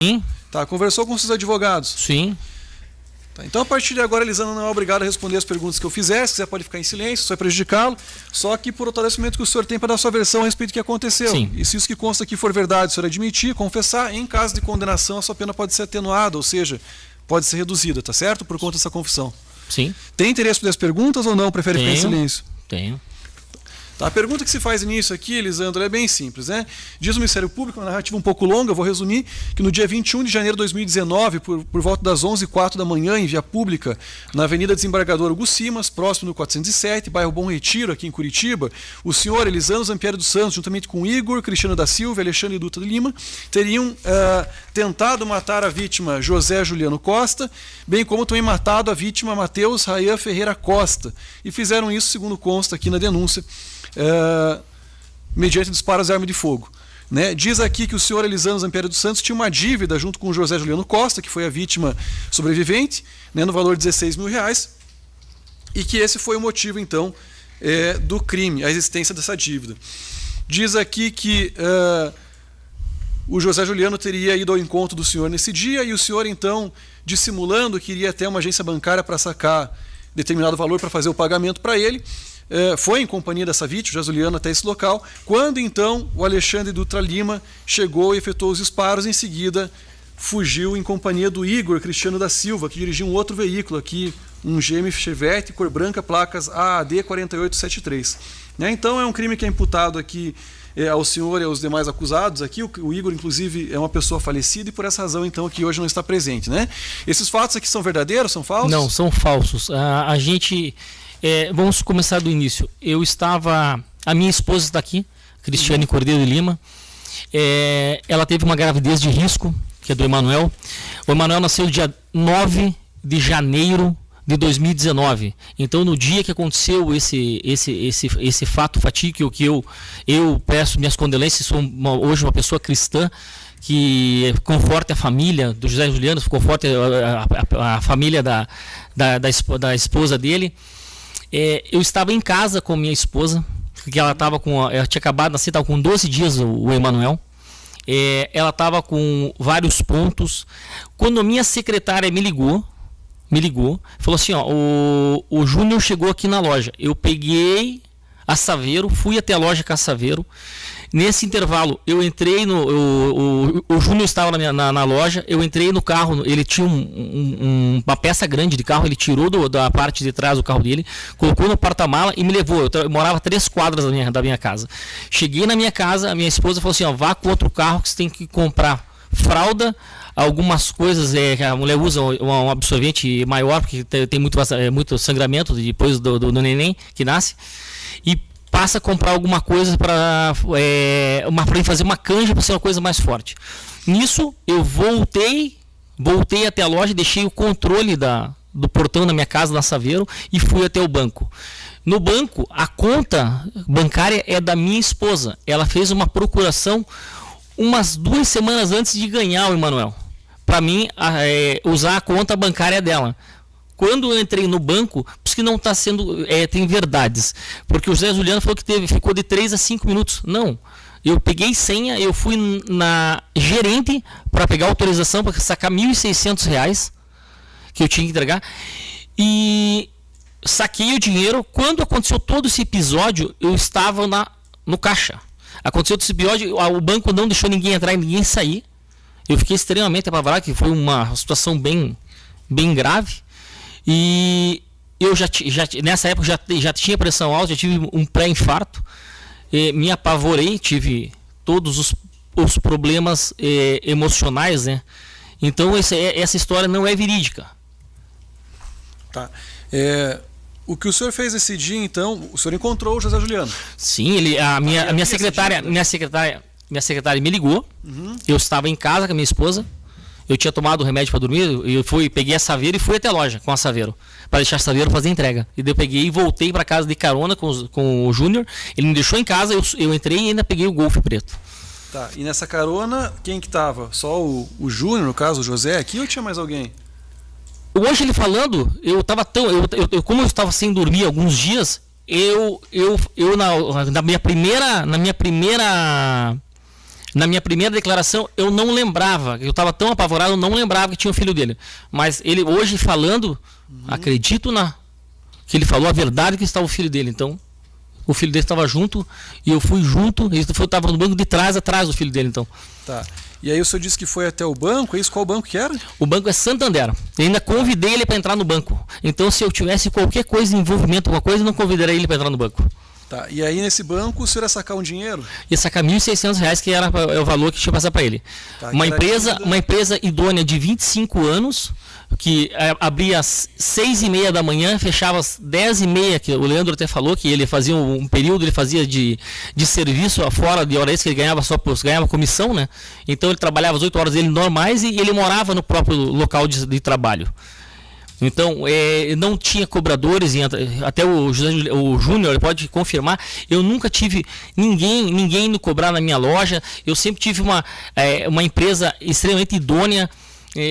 Sim. Tá, conversou com seus advogados? Sim. Tá, então, a partir de agora, Elisandro não é obrigado a responder as perguntas que eu fizer. Se quiser, pode ficar em silêncio, isso vai prejudicá-lo. Só que por autodecimento que o senhor tem para dar sua versão a respeito do que aconteceu. Sim. E se isso que consta aqui for verdade, o senhor admitir, confessar, em caso de condenação, a sua pena pode ser atenuada, ou seja, pode ser reduzida, tá certo? Por conta dessa confissão. Sim. Tem interesse por as perguntas ou não? Prefere ficar em silêncio? Tenho. Tá, a pergunta que se faz início aqui, Elisandro, é bem simples, né? Diz o Ministério Público, uma narrativa um pouco longa, eu vou resumir, que no dia 21 de janeiro de 2019, por volta das 11h04 da manhã, em via pública, na Avenida Desembargador Hugo Simas, próximo do 407, bairro Bom Retiro, aqui em Curitiba, o senhor Elisandro Zampieri dos Santos, juntamente com Igor, Cristiano da Silva e Alexandre Dutra de Lima, teriam tentado matar a vítima José Juliano Costa, bem como também matado a vítima Matheus Rayan Ferreira Costa, e fizeram isso, segundo consta aqui na denúncia, mediante disparos de arma de fogo. Né? Diz aqui que o senhor Elisandro Zampieri dos Santos tinha uma dívida junto com o José Juliano Costa, que foi a vítima sobrevivente, né, no valor de R$16 mil, e que esse foi o motivo, então, do crime, a existência dessa dívida. Diz aqui que o José Juliano teria ido ao encontro do senhor nesse dia, e o senhor, então, dissimulando que iria até uma agência bancária para sacar determinado valor para fazer o pagamento para ele, foi em companhia dessa vítima, José Juliano, até esse local, quando então o Alexandre Dutra Lima chegou e efetuou os disparos, em seguida fugiu em companhia do Igor Cristiano da Silva, que dirigia um outro veículo aqui, um GM Chevette, cor branca, placas AAD 4873. Né? Então é um crime que é imputado aqui ao senhor e aos demais acusados aqui. O Igor, inclusive, é uma pessoa falecida e por essa razão, então, aqui hoje não está presente. Né? Esses fatos aqui são verdadeiros, são falsos? Não, são falsos. A gente... vamos começar do início. A minha esposa está aqui, Cristiane Cordeiro de Lima. Ela teve uma gravidez de risco, que é do Emanuel. O Emanuel nasceu dia 9 de janeiro de 2019. Então, no dia que aconteceu esse fato fatídico, que eu peço minhas condolências, sou hoje uma pessoa cristã, que conforte a família do José Juliano, conforte a família da esposa dele. Eu estava em casa com minha esposa, porque ela tinha acabado de nascer, estava com 12 dias o Emanuel. Ela estava com vários pontos. Quando a minha secretária me ligou, falou assim, o Júnior chegou aqui na loja. Eu peguei a Saveiro, fui até a loja Cassaveiro. Nesse intervalo, eu entrei o Júnior estava na loja, eu entrei no carro, ele tinha uma peça grande de carro, ele tirou da parte de trás do carro dele, colocou no porta-mala e me levou. Eu morava 3 quadras da minha casa. Cheguei na minha casa, a minha esposa falou assim, vá com outro carro que você tem que comprar fralda, algumas coisas, a mulher usa um absorvente maior, porque tem muito sangramento depois do neném que nasce, e passa a comprar alguma coisa para fazer uma canja para ser uma coisa mais forte. Nisso eu voltei até a loja, deixei o controle do portão da minha casa na Saveiro e fui até o banco. No banco, a conta bancária é da minha esposa. Ela fez uma procuração umas 2 semanas antes de ganhar o Emanuel, para mim usar a conta bancária dela. Quando eu entrei no banco, por isso que não está sendo... tem verdades. Porque o José Juliano falou que ficou de 3 a 5 minutos. Não. Eu peguei senha, eu fui na gerente para pegar autorização para sacar R$1.600 que eu tinha que entregar. E saquei o dinheiro. Quando aconteceu todo esse episódio, eu estava no caixa. Aconteceu todo esse episódio, o banco não deixou ninguém entrar e ninguém sair. Eu fiquei extremamente apavorado, que foi uma situação bem grave. E eu nessa época já tinha pressão alta, já tive um pré-infarto, me apavorei, tive todos os problemas emocionais, né? Então essa história não é verídica. Tá. O que o senhor fez esse dia, então, o senhor encontrou o José Juliano? Sim, a minha secretária me ligou. Uhum. Eu estava em casa com a minha esposa. Eu tinha tomado o remédio para dormir, peguei a Saveiro e fui até a loja com a Saveiro, para deixar a Saveiro fazer a entrega. E daí eu peguei e voltei para casa de carona com o Júnior. Ele me deixou em casa, eu entrei e ainda peguei o Golf preto. Tá, e nessa carona, quem que tava? Só o Júnior, no caso, o José aqui, ou tinha mais alguém? Hoje ele falando, como eu estava sem dormir alguns dias, Na minha primeira declaração, eu não lembrava, eu estava tão apavorado, eu não lembrava que tinha um filho dele. Mas ele hoje falando, acredito que ele falou a verdade que estava o filho dele. Então, o filho dele estava junto e eu fui junto, ele estava no banco de trás, atrás do filho dele, então. Tá. E aí o senhor disse que foi até o banco, é isso? Qual banco que era? O banco é Santander. Eu ainda convidei ele para entrar no banco. Então, se eu tivesse qualquer coisa, envolvimento com alguma coisa, eu não convidaria ele para entrar no banco. Tá. E aí nesse banco o senhor ia sacar um dinheiro? Ia sacar R$ 1.600, que era o valor que tinha que passar para ele. Tá, uma empresa idônea de 25 anos, que abria às 6h30 da manhã, fechava às 10h30, que o Leandro até falou que ele fazia um período, ele fazia de serviço fora de hora extra, que ele ganhava ganhava comissão, né? Então ele trabalhava as 8 horas dele normais e ele morava no próprio local de trabalho. Então, não tinha cobradores, até o Júnior ele pode confirmar, eu nunca tive ninguém indo cobrar na minha loja, eu sempre tive uma empresa extremamente idônea,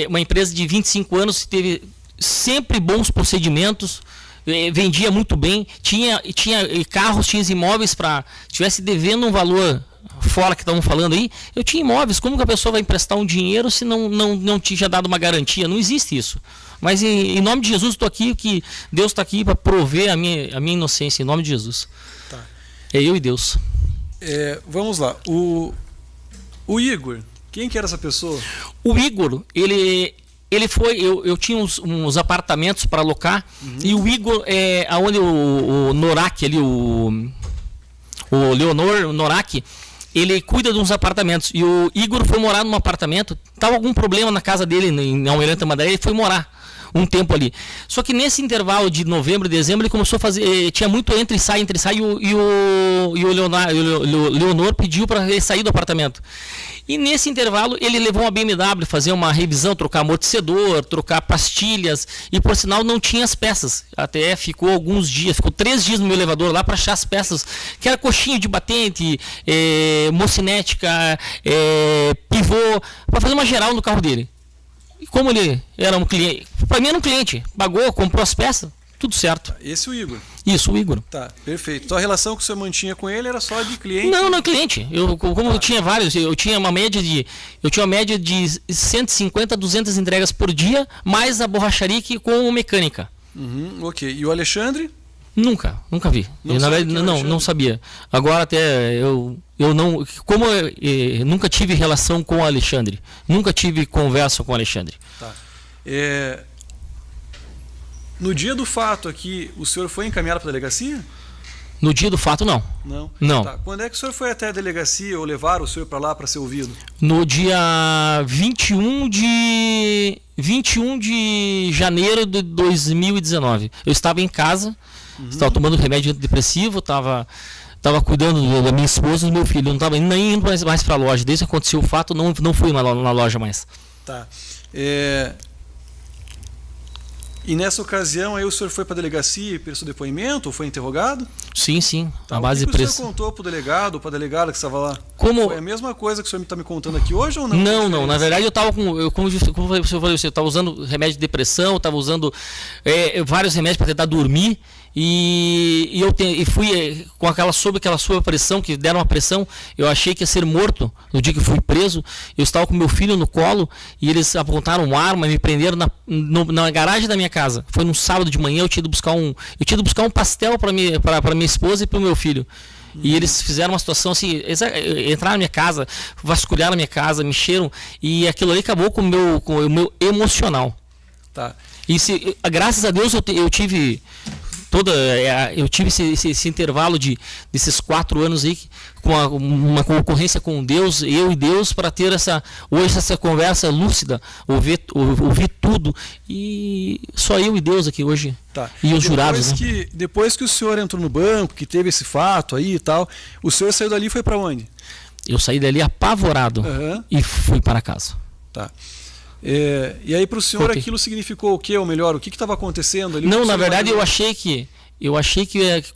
uma empresa de 25 anos que teve sempre bons procedimentos, vendia muito bem, tinha carros, tinha imóveis para, tivesse devendo um valor fora que estavam falando aí, eu tinha imóveis, como que a pessoa vai emprestar um dinheiro se não tinha dado uma garantia? Não existe isso. Mas em nome de Jesus, estou aqui, que Deus está aqui para prover a minha inocência, em nome de Jesus. Tá. É eu e Deus. Vamos lá. O Igor, quem que era essa pessoa? O Igor, ele foi, eu tinha uns apartamentos para alocar, e o Igor, aonde o Norak ali, o Leonor Norak, ele cuida de uns apartamentos, e o Igor foi morar num apartamento, estava algum problema na casa dele, em Almirante Tamandaré, ele foi morar um tempo ali. Só que nesse intervalo de novembro e dezembro, ele começou a fazer, tinha muito entre e sai, e o Leonor pediu para ele sair do apartamento. E nesse intervalo ele levou uma BMW, fazer uma revisão, trocar amortecedor, trocar pastilhas, e por sinal não tinha as peças. Até ficou alguns dias, ficou 3 dias no meu elevador lá para achar as peças, que era coxinha de batente, mocinética, pivô, para fazer uma geral no carro dele. E como ele era um cliente, para mim era um cliente, pagou, comprou as peças, tudo certo. Esse é o Igor? Isso, o Igor. Tá, perfeito. Então a relação que o senhor mantinha com ele era só de cliente? Não, cliente. Eu tinha vários, eu tinha uma média de 150 a 200 entregas por dia, mais a borracharia com mecânica. Ok. E o Alexandre? Nunca vi. Não sabia. Agora até eu não, como eu nunca tive relação com o Alexandre, nunca tive conversa com o Alexandre. Tá. No dia do fato aqui, o senhor foi encaminhado para a delegacia? No dia do fato, não. Não. Tá. Quando é que o senhor foi até a delegacia ou levaram o senhor para lá para ser ouvido? No dia 21 de janeiro de 2019. Eu estava em casa, estava tomando remédio antidepressivo, estava cuidando da minha esposa e do meu filho. Eu não estava nem indo mais para a loja. Desde que aconteceu o fato, não fui na loja mais. Tá. E nessa ocasião aí o senhor foi para a delegacia e prestou depoimento ou foi interrogado? Sim. Tá. A base o que o senhor contou para o delegado ou para a delegada que estava lá? Foi a mesma coisa que o senhor está me contando aqui hoje ou não? Não. Na verdade eu estava como eu falei, eu estava usando remédio de depressão, estava usando vários remédios para tentar dormir. E fui sob aquela sua pressão, que deram uma pressão, eu achei que ia ser morto no dia que fui preso. Eu estava com meu filho no colo e eles apontaram uma arma e me prenderam na garagem da minha casa. Foi num sábado de manhã, eu tinha ido buscar um pastel para minha esposa e para o meu filho. E eles fizeram uma situação assim, entraram na minha casa, vasculharam a minha casa, mexeram, e aquilo ali acabou com o meu emocional. Tá. E graças a Deus eu tive esse intervalo desses 4 anos aí, com uma concorrência com Deus, eu e Deus, para ter hoje essa conversa lúcida, ouvir tudo, e só eu e Deus aqui hoje. Tá. E os jurados. Depois que o senhor entrou no banco, que teve esse fato aí e tal, o senhor saiu dali e foi para onde? Eu saí dali apavorado e fui para casa. Tá. E aí para o senhor aquilo significou o quê? Ou melhor, o que estava acontecendo ali? Não, na verdade eu achei que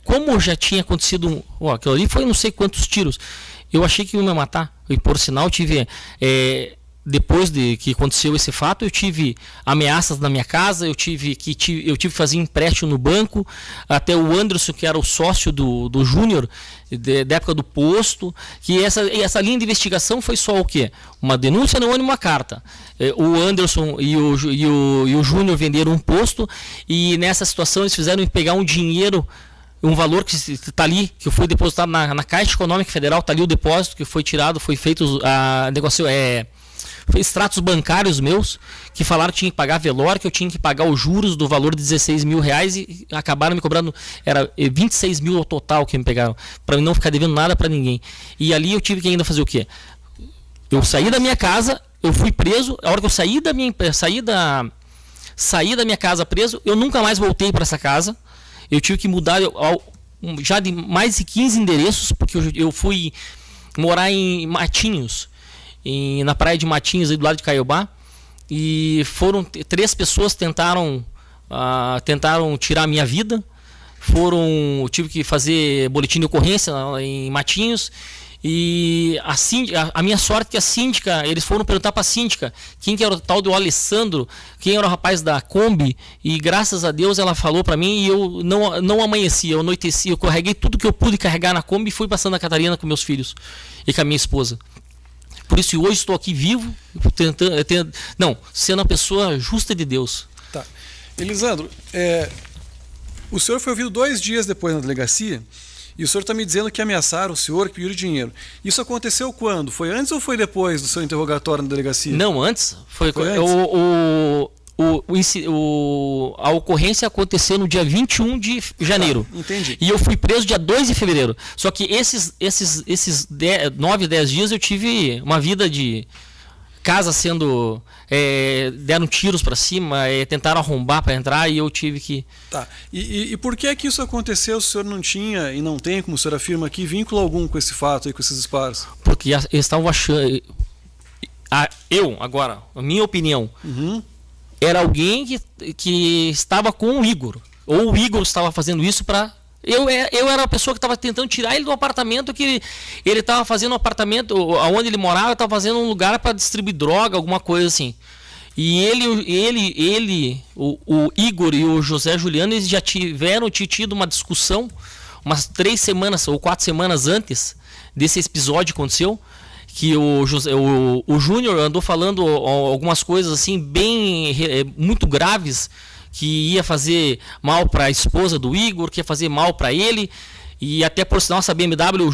como já tinha acontecido aquilo ali foi não sei quantos tiros, eu achei que ia me matar, e por sinal tive depois de que aconteceu esse fato, eu tive ameaças na minha casa, eu tive que fazer empréstimo no banco, até o Anderson, que era o sócio do Júnior, da época do posto, que essa linha de investigação foi só o quê? Uma denúncia anônima e uma carta. O Anderson e o Júnior venderam um posto, e nessa situação eles fizeram pegar um dinheiro, um valor que está ali, que foi depositado na Caixa Econômica Federal, está ali o depósito que foi tirado, foi feito foi extratos bancários meus, que falaram que tinha que pagar velório, que eu tinha que pagar os juros do valor de 16 mil reais, e acabaram me cobrando, era 26 mil ao total que me pegaram, para não ficar devendo nada para ninguém. E ali eu tive que ainda fazer o quê? Eu saí da minha casa, eu fui preso, a hora que eu saí da minha casa preso, eu nunca mais voltei para essa casa. Eu tive que mudar já de mais de 15 endereços, porque eu fui morar em Matinhos, na praia de Matinhos, aí do lado de Caiobá, e foram 3 pessoas tentaram tirar a minha vida. Eu tive que fazer boletim de ocorrência em Matinhos. E a minha sorte é que a síndica, eles foram perguntar para a síndica quem que era o tal do Alessandro, quem era o rapaz da Kombi, e graças a Deus ela falou para mim, e eu não amanheci, eu anoiteci, eu carreguei tudo que eu pude carregar na Kombi e fui para Santa Catarina com meus filhos e com a minha esposa. Por isso hoje estou aqui vivo, sendo uma pessoa justa de Deus. Tá. Elisandro, o senhor foi ouvido 2 dias depois na delegacia, e o senhor está me dizendo que ameaçaram o senhor, que pediram dinheiro. Isso aconteceu quando? Foi antes ou foi depois do seu interrogatório na delegacia? Não, antes. Foi antes? A ocorrência aconteceu no dia 21 de janeiro. Entendi. E eu fui preso dia 2 de fevereiro. Só que esses 9, 10 dias eu tive uma vida de casa sendo... deram tiros para cima, tentaram arrombar para entrar, e eu tive que... Tá. E por que isso aconteceu? O senhor não tinha e não tem, como o senhor afirma aqui, vínculo algum com esse fato aí, com esses disparos? Porque eles estavam achando... a minha opinião, era alguém que estava com o Igor. Ou o Igor estava fazendo isso para... Eu era a pessoa que estava tentando tirar ele do apartamento, que ele estava fazendo um apartamento, onde ele morava, estava fazendo um lugar para distribuir droga, alguma coisa assim. E o Igor e o José Juliano, eles já tiveram tido uma discussão umas 3 semanas ou 4 semanas antes desse episódio que aconteceu, que o Júnior andou falando algumas coisas assim muito graves, que ia fazer mal para a esposa do Igor, que ia fazer mal para ele. E até por sinal, essa BMW, o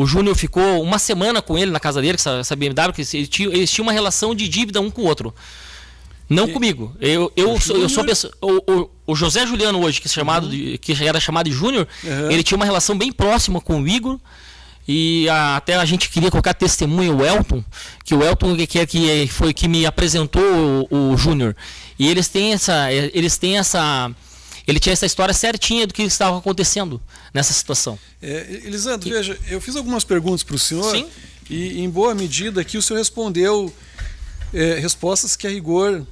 Júnior ficou uma semana com ele na casa dele, essa BMW, que eles tinham uma relação de dívida um com o outro. Não comigo. Eu sou pessoa, o José Juliano hoje, que era chamado de Júnior, ele tinha uma relação bem próxima com o Igor. E até a gente queria colocar testemunha o Elton que me apresentou o Júnior. E ele tinha essa história certinha do que estava acontecendo nessa situação. Elisandro, veja, eu fiz algumas perguntas para o senhor. Sim. E em boa medida aqui o senhor respondeu respostas que a rigor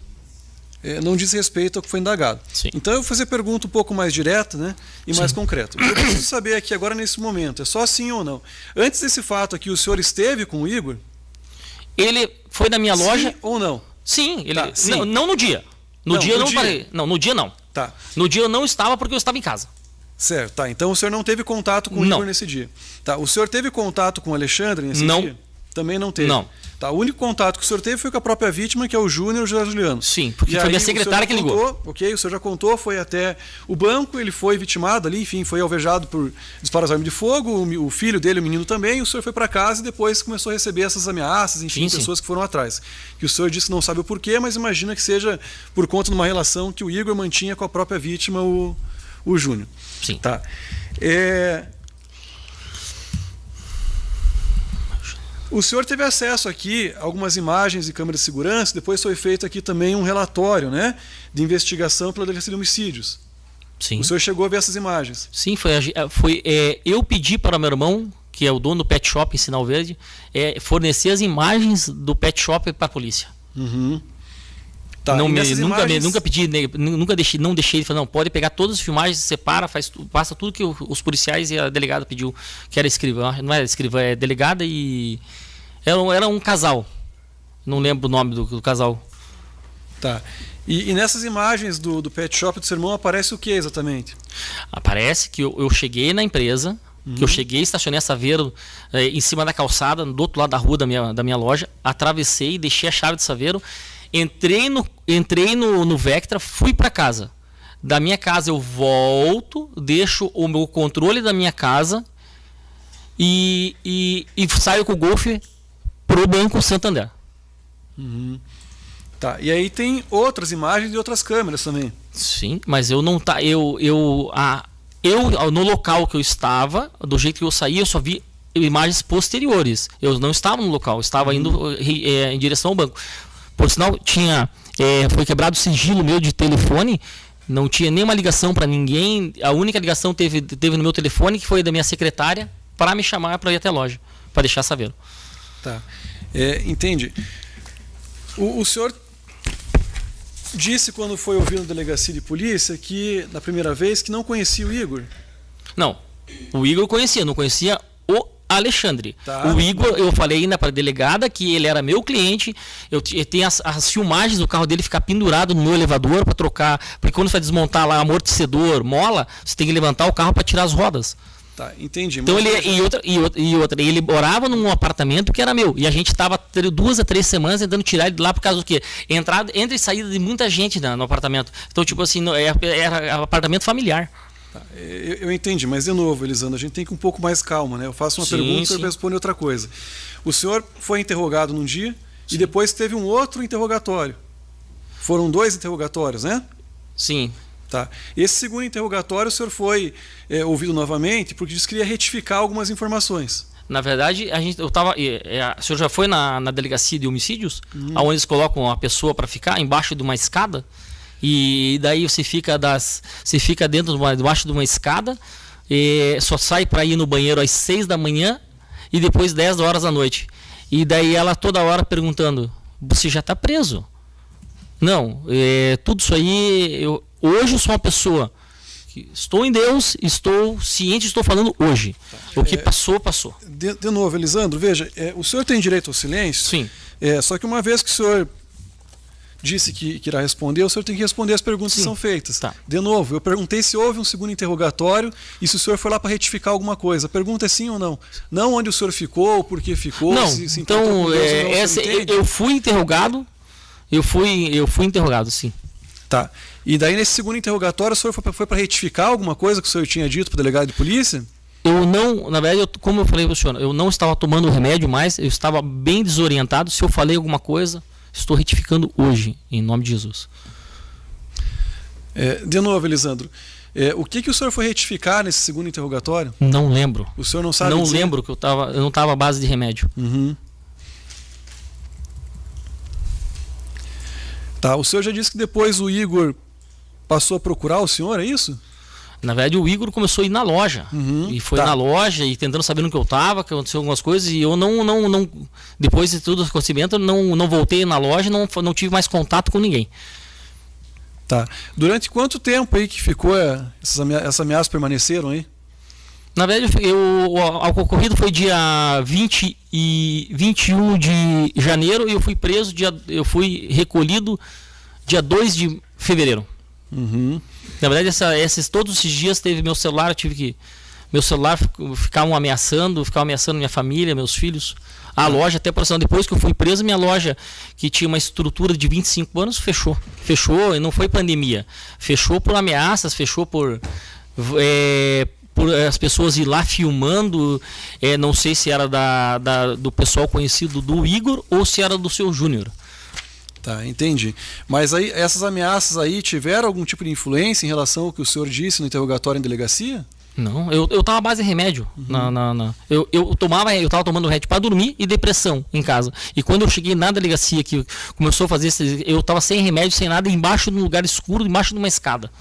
não diz respeito ao que foi indagado. Sim. Então eu vou fazer pergunta um pouco mais direta, né, e mais concreta. Eu preciso saber aqui agora nesse momento, é só sim ou não. Antes desse fato aqui, o senhor esteve com o Igor? Ele foi na minha loja. Sim ou não? Sim, Tá, sim. Não no dia. No dia eu não parei. Não, no dia não. Tá. No dia eu não estava porque eu estava em casa. Certo, tá. Então o senhor não teve contato com o Igor nesse dia. Tá. O senhor teve contato com o Alexandre nesse dia? Também não teve? Não. Tá. O único contato que o senhor teve foi com a própria vítima, que é o Júnior Juliano. Sim, porque foi minha secretária que ligou. Ok, o senhor já contou, foi até o banco, ele foi vitimado ali, enfim, foi alvejado por disparos de arma de fogo, o filho dele, o menino também, o senhor foi para casa e depois começou a receber essas ameaças, enfim, pessoas que foram atrás. Que o senhor disse que não sabe o porquê, mas imagina que seja por conta de uma relação que o Igor mantinha com a própria vítima, o Júnior. Sim. Tá. O senhor teve acesso aqui a algumas imagens de câmeras de segurança, depois foi feito aqui também um relatório, né, de investigação pela Delegacia de Homicídios. Sim. O senhor chegou a ver essas imagens? Sim, eu pedi para meu irmão, que é o dono do pet shop em Sinal Verde, fornecer as imagens do pet shop para a polícia. Tá, nunca pedi, não deixei ele falar, não, pode pegar todas as filmagens, separa, passa tudo que os policiais e a delegada pediu, que era escrivã, não era escrivã, é delegada e era um casal. Não lembro o nome do casal. Tá. E nessas imagens do pet shop do seu irmão aparece o que exatamente? Aparece que eu cheguei na empresa, que eu cheguei, estacionei a Saveiro em cima da calçada, do outro lado da rua da minha loja, atravessei, deixei a chave de Saveiro, entrei no Vectra, fui para casa. Da minha casa eu volto, deixo o meu controle da minha casa e saio com o Golf pro Banco Santander. Tá. E aí tem outras imagens de outras câmeras também. Sim, mas eu não tá eu no local que eu estava, do jeito que eu saí, eu só vi imagens posteriores. Eu não estava no local, eu estava indo em direção ao banco. Por sinal, foi quebrado o sigilo meu de telefone. Não tinha nenhuma ligação para ninguém. A única ligação teve no meu telefone, que foi da minha secretária, para me chamar para ir até a loja, para deixar Saveiro. Tá. Entende. O senhor disse, quando foi ouvido na delegacia de polícia, que na primeira vez que não conhecia o Igor. Não. O Igor eu conhecia, não conhecia o Alexandre. Tá. O Igor, eu falei ainda para a delegada que ele era meu cliente. Eu tenho as filmagens do carro dele ficar pendurado no meu elevador para trocar. Porque quando você vai desmontar lá amortecedor, mola, você tem que levantar o carro para tirar as rodas. Tá, entendi. Então ele morava num apartamento que era meu. E a gente estava 2 a 3 semanas tentando tirar ele de lá por causa do quê? Entrada e saída de muita gente no apartamento. Então, tipo assim, era apartamento familiar. Tá, eu entendi, mas de novo, Elisandro, a gente tem que ir um pouco mais calma, né? Eu faço uma pergunta e você responde outra coisa. O senhor foi interrogado num dia e depois teve um outro interrogatório. Foram 2 interrogatórios, né? Sim. Tá. Esse segundo interrogatório, o senhor foi ouvido novamente porque disse que queria retificar algumas informações. Na verdade, o senhor já foi na delegacia de homicídios, onde eles colocam a pessoa para ficar embaixo de uma escada, e daí você fica debaixo de uma escada, só sai para ir no banheiro às 6 da manhã e depois 10 horas da noite. E daí ela toda hora perguntando: você já está preso? Não, tudo isso aí, hoje eu sou uma pessoa que estou em Deus, estou ciente, estou falando hoje. O que passou, passou. De novo, Elisandro, veja, o senhor tem direito ao silêncio? Sim. Só que uma vez que o senhor disse que irá responder, o senhor tem que responder as perguntas que são feitas. Tá. De novo, eu perguntei se houve um segundo interrogatório e se o senhor foi lá para retificar alguma coisa. A pergunta é sim ou não. Não onde o senhor ficou, por que ficou. Não, se então, eu fui interrogado. Eu fui interrogado, sim. Tá. E daí, nesse segundo interrogatório, o senhor foi para retificar alguma coisa que o senhor tinha dito para o delegado de polícia? Eu não, na verdade, como eu falei para o senhor, eu não estava tomando remédio mais, eu estava bem desorientado. Se eu falei alguma coisa, estou retificando hoje, em nome de Jesus. De novo, Elisandro, o que o senhor foi retificar nesse segundo interrogatório? Não lembro. O senhor não sabe Não dizer? lembro que eu não estava à base de remédio. Tá, o senhor já disse que depois o Igor passou a procurar o senhor, é isso? Na verdade, o Igor começou a ir na loja. E foi na loja e tentando saber no que eu estava, que aconteceu algumas coisas, e eu não depois de tudo o acontecimento, não voltei na loja, não tive mais contato com ninguém. Tá. Durante quanto tempo aí que ficou essas ameaças permaneceram aí? Na verdade, o ocorrido foi dia 20 e 21 de janeiro e eu fui preso, eu fui recolhido dia 2 de fevereiro. Na verdade, todos esses dias teve meu celular, meu celular ficavam ameaçando minha família, meus filhos. A loja, até por exemplo, depois que eu fui preso, minha loja, que tinha uma estrutura de 25 anos, fechou. Fechou, e não foi pandemia. Fechou por ameaças, fechou por as pessoas ir lá filmando, não sei se era do pessoal conhecido do Igor ou se era do seu Júnior. Tá, entendi. Mas aí essas ameaças aí tiveram algum tipo de influência em relação ao que o senhor disse no interrogatório em delegacia? Não, eu estava à base de remédio. Eu estava tomando remédio para dormir e depressão em casa. E quando eu cheguei na delegacia que começou a fazer eu estava sem remédio, sem nada, embaixo de um lugar escuro, embaixo de uma escada.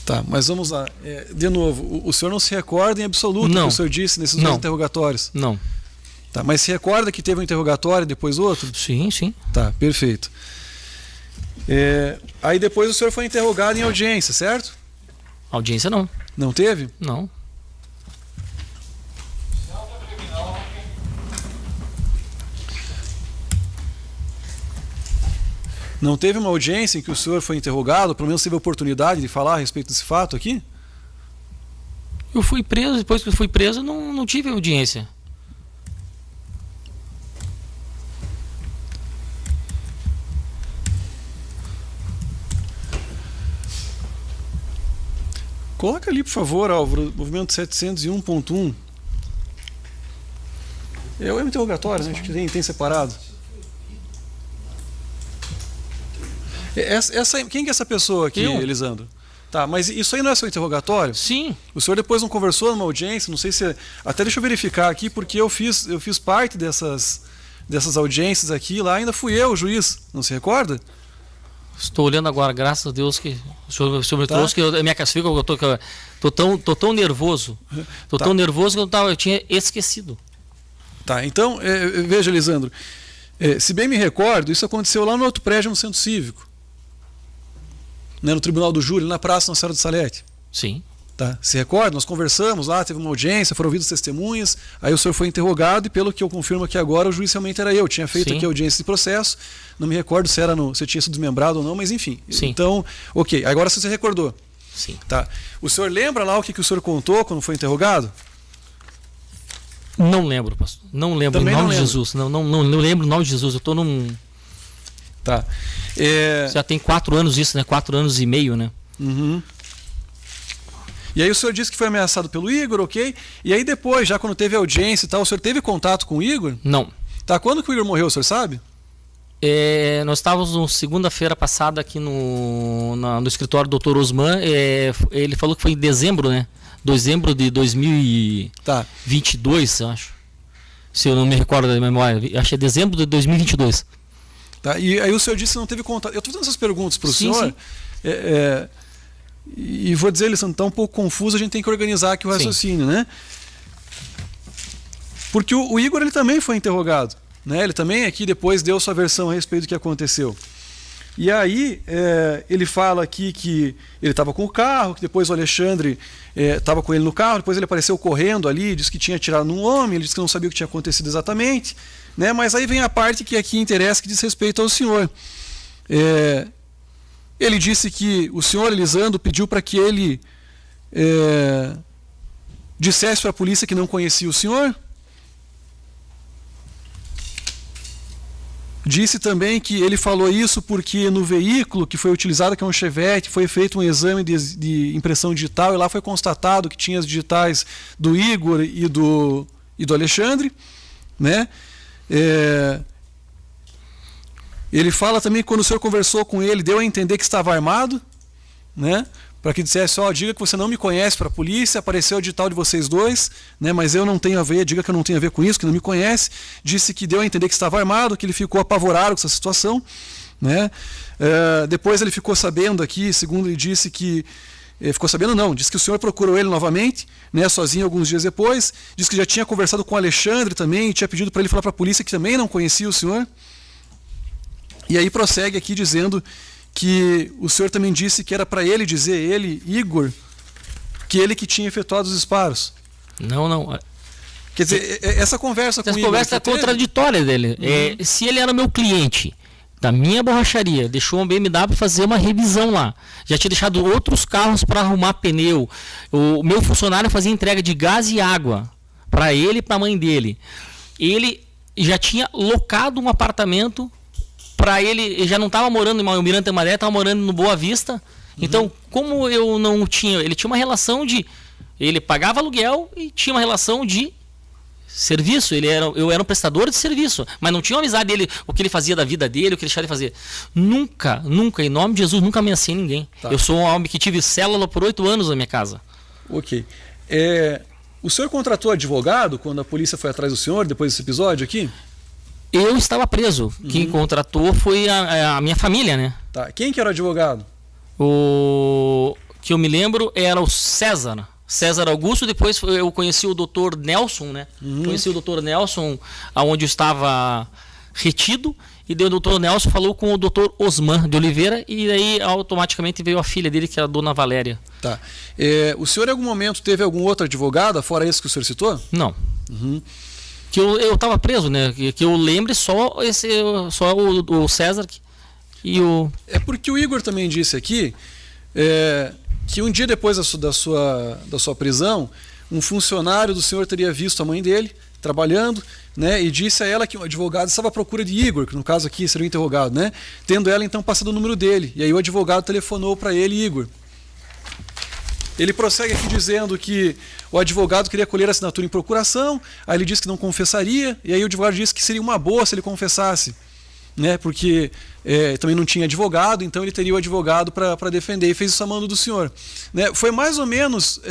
Tá, mas vamos lá. De novo, o senhor não se recorda em absoluto do que o senhor disse nesses dois interrogatórios? Não. Tá, mas se recorda que teve um interrogatório e depois outro? Sim, sim. Tá, perfeito. Aí depois o senhor foi interrogado em audiência, certo? Audiência não. Não teve? Não. Não teve uma audiência em que o senhor foi interrogado, pelo menos teve a oportunidade de falar a respeito desse fato aqui? Eu fui preso, depois que eu fui preso, não tive audiência. Coloca ali, por favor, Álvaro, movimento 701.1. É o interrogatório, né? Acho que tem separado. Quem que é essa pessoa aqui, Elisandro? Tá, mas isso aí não é seu interrogatório? Sim. O senhor depois não conversou numa audiência? Não sei se... Até deixa eu verificar aqui, porque eu fiz parte dessas audiências aqui, lá ainda fui eu o juiz, não se recorda? Estou olhando agora, graças a Deus que o senhor me trouxe, que minha cacifica, eu tô tão nervoso. Tô tão nervoso que eu tinha esquecido. Tá, então, veja, Elisandro, se bem me recordo, isso aconteceu lá no outro prédio, no Centro Cívico. Né, no Tribunal do Júri, na Praça Nossa Senhora de Salete. Sim. Tá, se recorda? Nós conversamos lá, teve uma audiência, foram ouvidas testemunhas, aí o senhor foi interrogado e pelo que eu confirmo aqui agora, o juiz realmente era eu. Tinha feito Sim. aqui a audiência de processo, não me recordo se tinha sido desmembrado ou não, mas enfim. Sim. Então, ok, agora você se recordou. Sim. Tá. O senhor lembra lá o que o senhor contou quando foi interrogado? Não lembro, pastor. Não lembro, Também em nome não de lembro. Jesus. Não lembro em nome de Jesus. Eu estou num... Tá. Já tem 4 anos isso, né? 4 anos e meio, né? Uhum. E aí o senhor disse que foi ameaçado pelo Igor, ok? E aí depois, já quando teve audiência e tal, o senhor teve contato com o Igor? Não. Tá, quando que o Igor morreu, o senhor sabe? Nós estávamos na segunda-feira passada aqui no escritório do Dr. Osman. Ele falou que foi em dezembro, né? Dezembro de 2022, eu acho. Se eu não me recordo da memória. Acho que é dezembro de 2022. Tá, e aí o senhor disse que não teve contato. Eu estou fazendo essas perguntas para o senhor. Sim. E vou dizer, eles estão um pouco confusos, a gente tem que organizar aqui o raciocínio, né? Porque o Igor ele também foi interrogado, né? Ele também aqui depois deu sua versão a respeito do que aconteceu. E aí ele fala aqui que ele estava com o carro, que depois o Alexandre estava com ele no carro, depois ele apareceu correndo ali, disse que tinha atirado num homem, ele disse que não sabia o que tinha acontecido exatamente, né? Mas aí vem a parte que aqui interessa, que diz respeito ao senhor. Ele disse que o senhor Elisandro pediu para que ele dissesse para a polícia que não conhecia o senhor. Disse também que ele falou isso porque no veículo que foi utilizado, que é um Chevette, foi feito um exame de impressão digital e lá foi constatado que tinha as digitais do Igor e do Alexandre, né? Ele fala também que quando o senhor conversou com ele, deu a entender que estava armado, né? Para que dissesse, diga que você não me conhece para a polícia, apareceu o digital de vocês dois, né? Mas eu não tenho a ver, diga que eu não tenho a ver com isso, que não me conhece. Disse que deu a entender que estava armado, que ele ficou apavorado com essa situação, né? Depois ele ficou sabendo aqui, segundo ele disse que... ficou sabendo não, disse que o senhor procurou ele novamente, né, sozinho alguns dias depois, disse que já tinha conversado com o Alexandre também, e tinha pedido para ele falar para a polícia que também não conhecia o senhor. E aí prossegue aqui dizendo que o senhor também disse que era para ele dizer, ele, Igor, que ele que tinha efetuado os disparos. Não. Quer dizer, essa conversa com o Igor... Essa conversa é contraditória dele. Uhum. Se ele era meu cliente da minha borracharia, deixou uma BMW fazer uma revisão lá, já tinha deixado outros carros para arrumar pneu, o meu funcionário fazia entrega de gás e água para ele e para a mãe dele. Ele já tinha locado um apartamento para ele já não estava morando em Almirante Tamandaré, estava morando no Boa Vista. Então, como eu não tinha... Ele tinha uma relação de... Ele pagava aluguel e tinha uma relação de serviço. Eu era um prestador de serviço, mas não tinha uma amizade dele, o que ele fazia da vida dele, o que ele deixava de fazer. Nunca, em nome de Jesus, nunca ameacei ninguém. Tá. Eu sou um homem que tive célula por 8 anos na minha casa. Ok. O senhor contratou advogado quando a polícia foi atrás do senhor, depois desse episódio aqui? Eu estava preso. Quem contratou foi a minha família, né? Tá. Quem que era o advogado? O que eu me lembro era o César Augusto. Depois eu conheci o Dr. Nelson, né? Conheci o Dr. Nelson onde eu estava retido. E daí o Dr. Nelson falou com o Dr. Osman de Oliveira. E daí automaticamente veio a filha dele, que era a Dona Valéria. Tá. O senhor em algum momento teve algum outro advogado, fora esse que o senhor citou? Não. Que eu estava preso, né? Que eu lembre só o César. É porque o Igor também disse aqui que um dia depois da sua prisão, um funcionário do senhor teria visto a mãe dele trabalhando, né, e disse a ela que o advogado estava à procura de Igor, que no caso aqui seria o interrogado, né, tendo ela então passado o número dele. E aí o advogado telefonou para ele, Igor. Ele prossegue aqui dizendo que o advogado queria colher a assinatura em procuração, aí ele disse que não confessaria, e aí o advogado disse que seria uma boa se ele confessasse, né, porque também não tinha advogado, então ele teria o advogado para defender, e fez isso a mando do senhor. Né, foi mais ou menos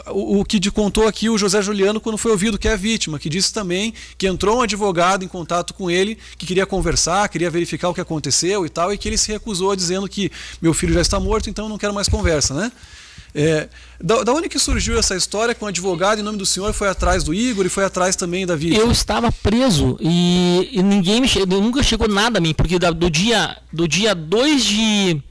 o que contou aqui o José Juliano quando foi ouvido, que é a vítima, que disse também que entrou um advogado em contato com ele, que queria conversar, queria verificar o que aconteceu e tal, e que ele se recusou dizendo que meu filho já está morto, então eu não quero mais conversa, né? Da onde que surgiu essa história com o advogado em nome do senhor foi atrás do Igor e foi atrás também da vítima? Eu estava preso e ninguém nunca chegou nada a mim, porque do dia 2 de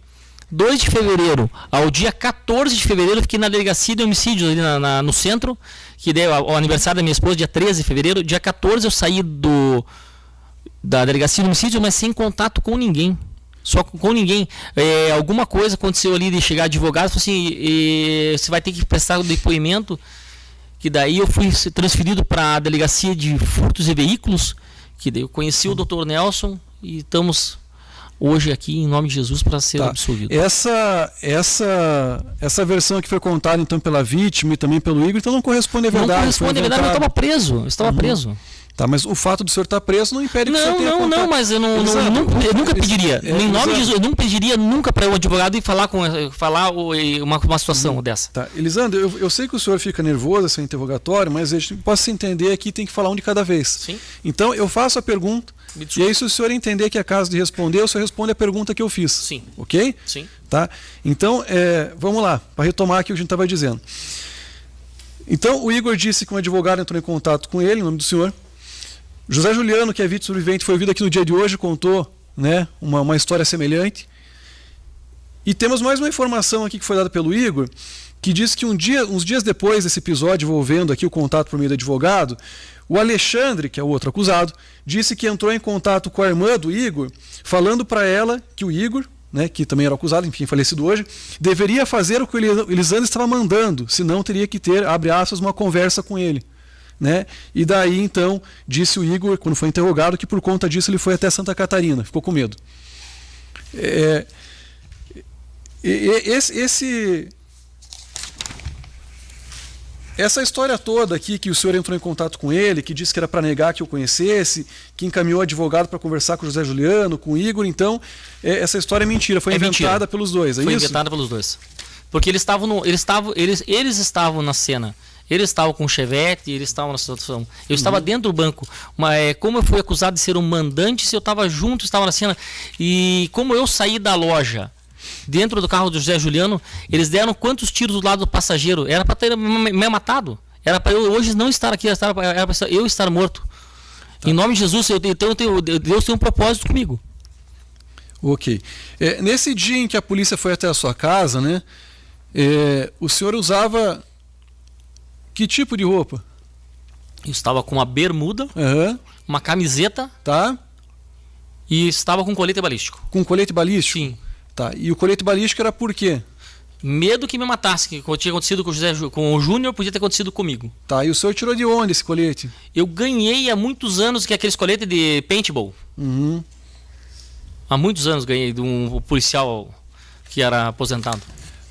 fevereiro ao dia 14 de fevereiro eu fiquei na delegacia de homicídios ali no centro, que daí o aniversário da minha esposa, dia 13 de fevereiro. Dia 14 eu saí da delegacia de homicídios, mas sem contato com ninguém. Só com ninguém. Alguma coisa aconteceu ali de chegar advogado, falou assim, você vai ter que prestar o depoimento, que daí eu fui transferido para a delegacia de furtos e veículos, que daí eu conheci o Dr. Nelson e estamos hoje aqui em nome de Jesus para ser absolvido. Essa versão que foi contada então pela vítima e também pelo Igor, então não corresponde à verdade. Não corresponde à verdade, eu estava preso. Tá, mas o fato do senhor estar preso não impede que o senhor tenha contato. Não, mas eu nunca pediria. Em nome de Jesus, eu não pediria nunca para um advogado e falar uma situação dessa. Tá, Elisandro, eu sei que o senhor fica nervoso esse interrogatório, mas eu posso entender aqui, tem que falar um de cada vez. Sim. Então eu faço a pergunta, e aí se o senhor entender que é caso de responder, o senhor responde a pergunta que eu fiz. Sim. Ok? Sim. Tá? Então, vamos lá, para retomar aqui o que a gente estava dizendo. Então, o Igor disse que um advogado entrou em contato com ele, em nome do senhor. José Juliano, que é vítima sobrevivente, foi ouvido aqui no dia de hoje, contou, né, uma história semelhante. E temos mais uma informação aqui que foi dada pelo Igor, que diz que uns dias depois desse episódio envolvendo aqui o contato por meio do advogado, o Alexandre, que é o outro acusado, disse que entrou em contato com a irmã do Igor, falando para ela que o Igor, né, que também era acusado, enfim, falecido hoje, deveria fazer o que o Elisandro estava mandando, senão teria que ter, abre aspas, uma conversa com ele. Né? E daí então disse o Igor, quando foi interrogado, que por conta disso ele foi até Santa Catarina, ficou com medo. Essa história toda aqui, que o senhor entrou em contato com ele, que disse que era para negar que o conhecesse, que encaminhou advogado para conversar com o José Juliano, com o Igor, então essa história é mentira, foi inventada pelos dois, é isso? Foi inventada pelos dois. Porque eles estavam na cena. Eles estavam com o Chevette, eles estavam na situação. Eu estava dentro do banco. Mas como eu fui acusado de ser um mandante, se eu estava junto, estava na cena. E como eu saí da loja, dentro do carro do José Juliano, eles deram quantos tiros do lado do passageiro? Era para ter me matado. Era para eu hoje não estar aqui, era para eu estar morto. Tá. Em nome de Jesus, Deus tem um propósito comigo. Ok. Nesse dia em que a polícia foi até a sua casa, né? O senhor usava que tipo de roupa? Eu estava com uma bermuda, uma camiseta, tá? E estava com colete balístico. Com colete balístico? Sim. Tá. E o colete balístico era por quê? Medo que me matasse, que tinha acontecido com o Júnior, podia ter acontecido comigo. Tá. E o senhor tirou de onde esse colete? Eu ganhei há muitos anos que é aqueles coletes de paintball. Há muitos anos ganhei de um policial que era aposentado.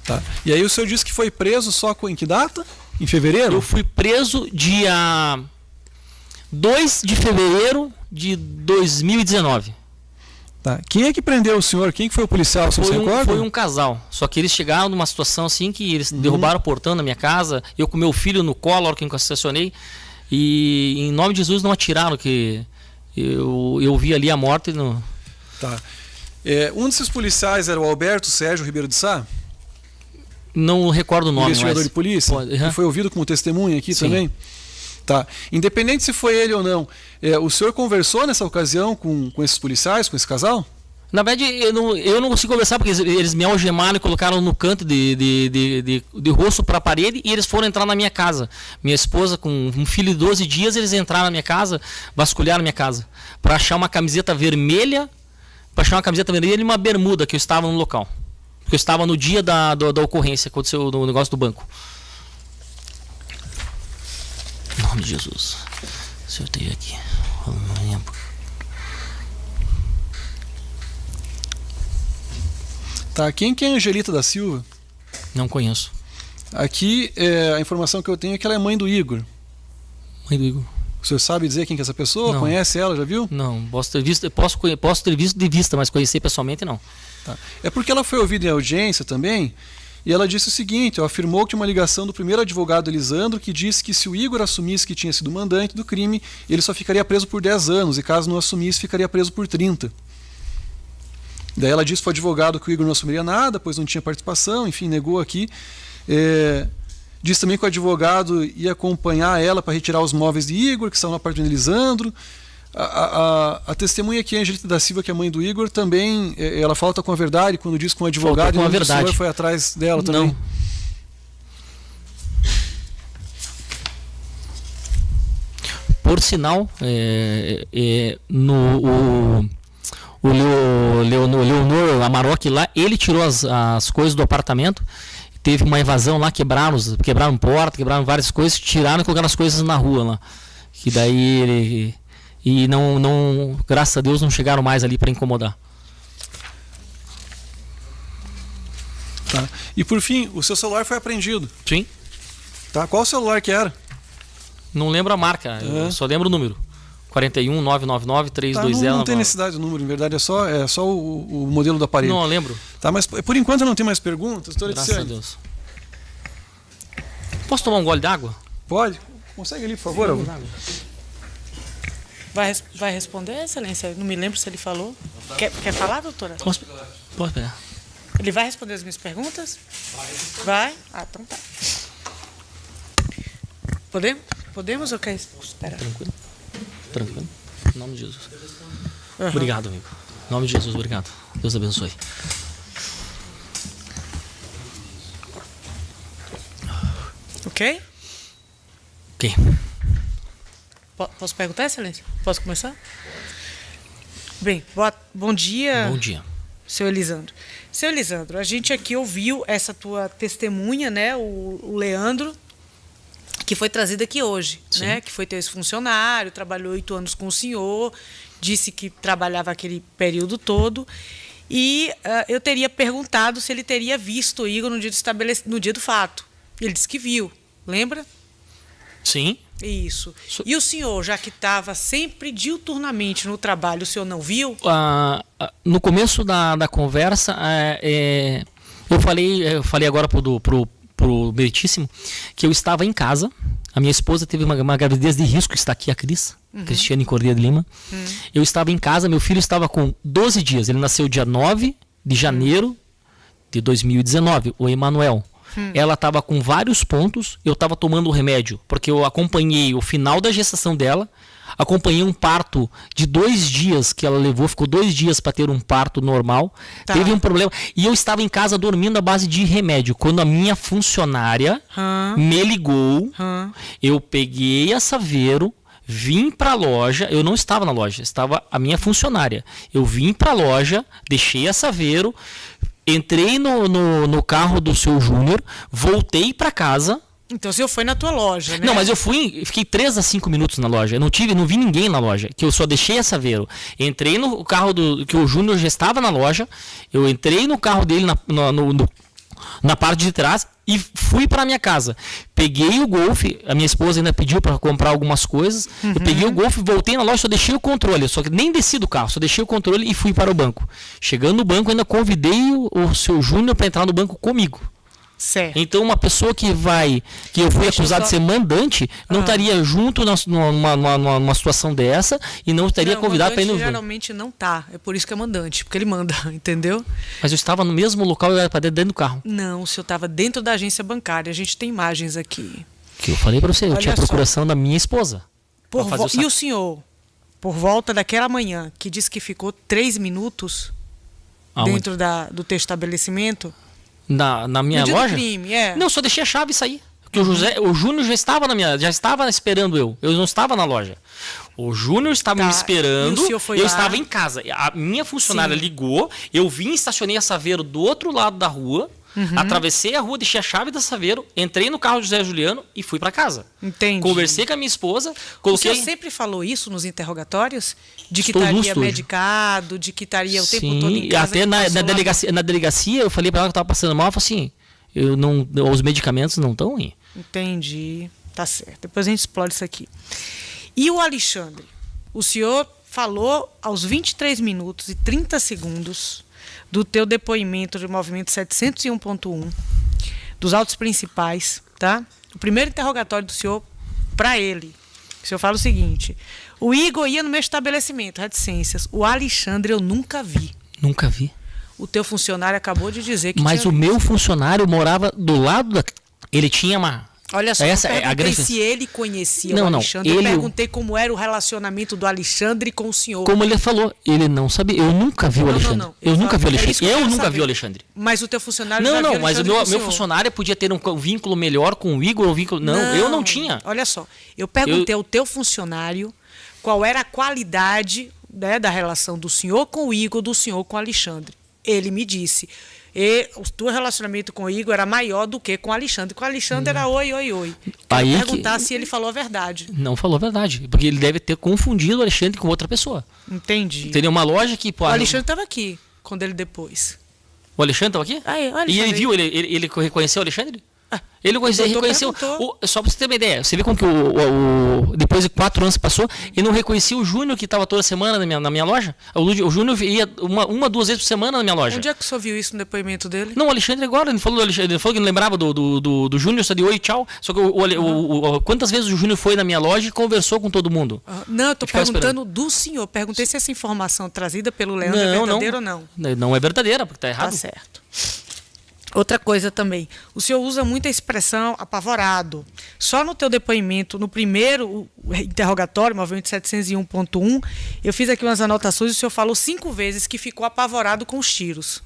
Tá. E aí o senhor disse que foi preso só em que data? Em fevereiro? Eu fui preso dia 2 de fevereiro de 2019. Tá. Quem é que prendeu o senhor? Quem que foi o policial? Você recorda? Foi um casal. Só que eles chegaram numa situação assim que eles derrubaram o portão da minha casa. Eu com meu filho no colo, na hora que eu estacionei. E em nome de Jesus não atiraram, que eu vi ali a morte. Tá. Um desses policiais era o Alberto Sérgio Ribeiro de Sá? Não recordo o nome. Investigador de polícia? Que foi ouvido como testemunha aqui também? Tá. Independente se foi ele ou não, o senhor conversou nessa ocasião com esses policiais, com esse casal? Na verdade, eu não consigo conversar porque eles me algemaram e colocaram no canto de rosto para a parede e eles foram entrar na minha casa. Minha esposa, com um filho de 12 dias, eles entraram na minha casa, vasculharam minha casa, para achar uma camiseta vermelha para achar uma camiseta vermelha e uma bermuda, que eu estava no local. Porque eu estava no dia da ocorrência, aconteceu no negócio do banco. Em nome de Jesus. Se eu tenho aqui. Eu não lembro. Tá, quem que é Angelita da Silva? Não conheço. Aqui, a informação que eu tenho é que ela é mãe do Igor. Mãe do Igor. O senhor sabe dizer quem que é essa pessoa? Não. Conhece ela, já viu? Não, posso ter visto de vista, mas conhecer pessoalmente não. Tá. É porque ela foi ouvida em audiência também, e ela disse o seguinte, ela afirmou que tinha uma ligação do primeiro advogado Elisandro, que disse que se o Igor assumisse que tinha sido o mandante do crime, ele só ficaria preso por 10 anos, e caso não assumisse, ficaria preso por 30. Daí ela disse para o advogado que o Igor não assumiria nada, pois não tinha participação, enfim, negou aqui. Disse também que o advogado ia acompanhar ela para retirar os móveis de Igor, que estavam na parte do Elisandro. A testemunha aqui, a Angelita da Silva, que é mãe do Igor, também ela falta com a verdade quando diz que um advogado com a verdade. O senhor foi atrás dela também. Não. Por sinal, o Leonor Amarok lá, ele tirou as coisas do apartamento. Teve uma invasão lá, quebraram porta, quebraram várias coisas, tiraram e colocaram as coisas na rua lá. Que daí ele. E não, graças a Deus, não chegaram mais ali para incomodar. Tá. E por fim, o seu celular foi apreendido. Sim. Tá. Qual celular que era? Não lembro a marca, eu só lembro o número. 41 999 320. Não tem necessidade do número, em verdade, é só o modelo do aparelho. Não, eu lembro. Tá, mas por enquanto eu não tenho mais perguntas, doutora Graças a Deus. Posso tomar um gole d'água? Pode. Consegue ali, por favor? Vai responder, excelência? Não me lembro se ele falou. Quer falar, doutora? Pode pegar. Ele vai responder as minhas perguntas? Vai? Ah, então tá. Podemos ou quer esperar? Tranquilo. Em nome de Jesus. Obrigado, amigo. Em nome de Jesus, obrigado. Deus abençoe. Ok? Ok. Posso perguntar, excelência? Posso começar? Bem, bom dia. Bom dia. Seu Elisandro. Seu Elisandro, a gente aqui ouviu essa tua testemunha, né? O Leandro, que foi trazido aqui hoje, né? Que foi teu ex-funcionário, trabalhou 8 anos com o senhor, disse que trabalhava aquele período todo. E eu teria perguntado se ele teria visto o Igor no dia do fato. Ele disse que viu. Lembra? Sim. Isso. E o senhor, já que estava sempre diuturnamente no trabalho, o senhor não viu? No começo da conversa, eu falei agora pro Meritíssimo que eu estava em casa. A minha esposa teve uma gravidez de risco, está aqui a Cris, Cristiane Cordeiro de Lima. Eu estava em casa, meu filho estava com 12 dias. Ele nasceu dia 9 de janeiro de 2019, o Emanuel. Ela estava com vários pontos, eu estava tomando o remédio, porque eu acompanhei o final da gestação dela, acompanhei um parto de 2 dias que ela levou, ficou 2 dias para ter um parto normal, teve um problema, e eu estava em casa dormindo à base de remédio. Quando a minha funcionária me ligou, eu peguei a Saveiro, vim para a loja, eu não estava na loja, estava a minha funcionária. Eu vim para a loja, deixei a Saveiro, entrei no carro do seu Júnior, voltei para casa. Então o senhor foi na tua loja, né? Não, mas eu fiquei 3 a 5 minutos na loja. Eu não vi ninguém na loja, que eu só deixei a Saveiro. Entrei no carro que o Júnior já estava na loja, eu entrei no carro dele na parte de trás e fui para minha casa. Peguei o Golf, a minha esposa ainda pediu para comprar algumas coisas. Eu peguei o Golf, voltei na loja, só deixei o controle, só que nem desci do carro, só deixei o controle e fui para o banco. Chegando no banco, ainda convidei o seu Júnior para entrar no banco comigo. Certo. Então uma pessoa que eu fui acusado de ser mandante, não estaria junto numa situação dessa e não estaria convidado para ir no banco. Geralmente não tá, é por isso que é mandante, porque ele manda, entendeu? Mas eu estava no mesmo local, eu era para dentro do carro. Não, o senhor estava dentro da agência bancária, a gente tem imagens aqui. Que eu falei para você, eu Olha tinha a só. procuração da minha esposa. E o senhor, por volta daquela manhã, que disse que ficou 3 minutos dentro do teu estabelecimento... Na minha dia loja? Do crime, Não, só deixei a chave e saí. Porque o Júnior já estava esperando eu. Eu não estava na loja. O Júnior estava me esperando, E o senhor foi eu lá? estava em casa. A minha funcionária Sim. ligou, eu vim, estacionei a Saveiro do outro lado da rua, atravessei a rua, deixei a chave da Saveiro, entrei no carro do José Juliano e fui para casa. Entendi. Conversei com a minha esposa, O coloquei... senhor sempre falou isso nos interrogatórios? De que Estou estaria lúcido hoje. medicado, de que estaria o tempo Sim, todo em casa. até que na passou lá delegacia, eu falei para ela que eu estava passando mal, ela falou assim, os medicamentos não estão aí. Entendi. Tá certo. Depois a gente explora isso aqui. E o Alexandre? O senhor falou aos 23 minutos e 30 segundos do teu depoimento de movimento 701.1, dos autos principais, tá? O primeiro interrogatório do senhor para ele. O senhor fala o seguinte: o Igor ia no meu estabelecimento, reticências. O Alexandre eu nunca vi. Nunca vi. O teu funcionário acabou de dizer que Mas tinha o visto. meu funcionário morava do lado da... Ele tinha uma... Olha só, Essa eu é a perguntei grande... se ele conhecia Não, o não, Alexandre. Eu ele- perguntei como era o relacionamento do Alexandre com o senhor. Como ele falou, ele não sabia. Eu nunca vi o Não, Alexandre. não. Eu nunca vi o É Alexandre. isso que eu Eu quero nunca saber. vi o Alexandre. Mas o teu funcionário já Não, viu não, mas o Alexandre com meu senhor. funcionário podia ter um vínculo melhor com o Igor, ou vínculo... Não, eu não tinha. Olha só, eu perguntei ao teu funcionário qual era a qualidade, né, da relação do senhor com o Igor, do senhor com o Alexandre. Ele me disse. E o teu relacionamento com o Igor era maior do que com o Alexandre. Com o Alexandre era oi, oi, oi. Quero Aí perguntar que- se ele falou a verdade. Não falou a verdade. Porque ele deve ter confundido o Alexandre com outra pessoa. Entendi. Entendeu? Uma loja que... Pô, O Alexandre estava aqui quando ele depois. O Alexandre estava aqui? Aí, o Alexandre E ele aí. viu, ele reconheceu o Alexandre? Ah, Ele o doutor reconheceu. perguntou. Só pra você ter uma ideia, você vê como que depois de 4 anos passou, e não reconhecia o Júnior que estava toda semana na minha loja? O Júnior ia uma, 2 vezes por semana na minha loja. Onde é que o senhor viu isso no depoimento dele? Não, o Alexandre agora, ele falou que não lembrava do Júnior, só de oi, tchau. Só que quantas vezes o Júnior foi na minha loja e conversou com todo mundo? Ah, não, eu estou ficava perguntando do senhor. Perguntei se essa informação trazida pelo Leandro é Não, verdadeira ou não. Não é verdadeira, porque tá Tá errado. certo. Outra coisa também, o senhor usa muito a expressão apavorado. Só no teu depoimento, no primeiro interrogatório, movimento 701.1, eu fiz aqui umas anotações e o senhor falou 5 vezes que ficou apavorado com os tiros.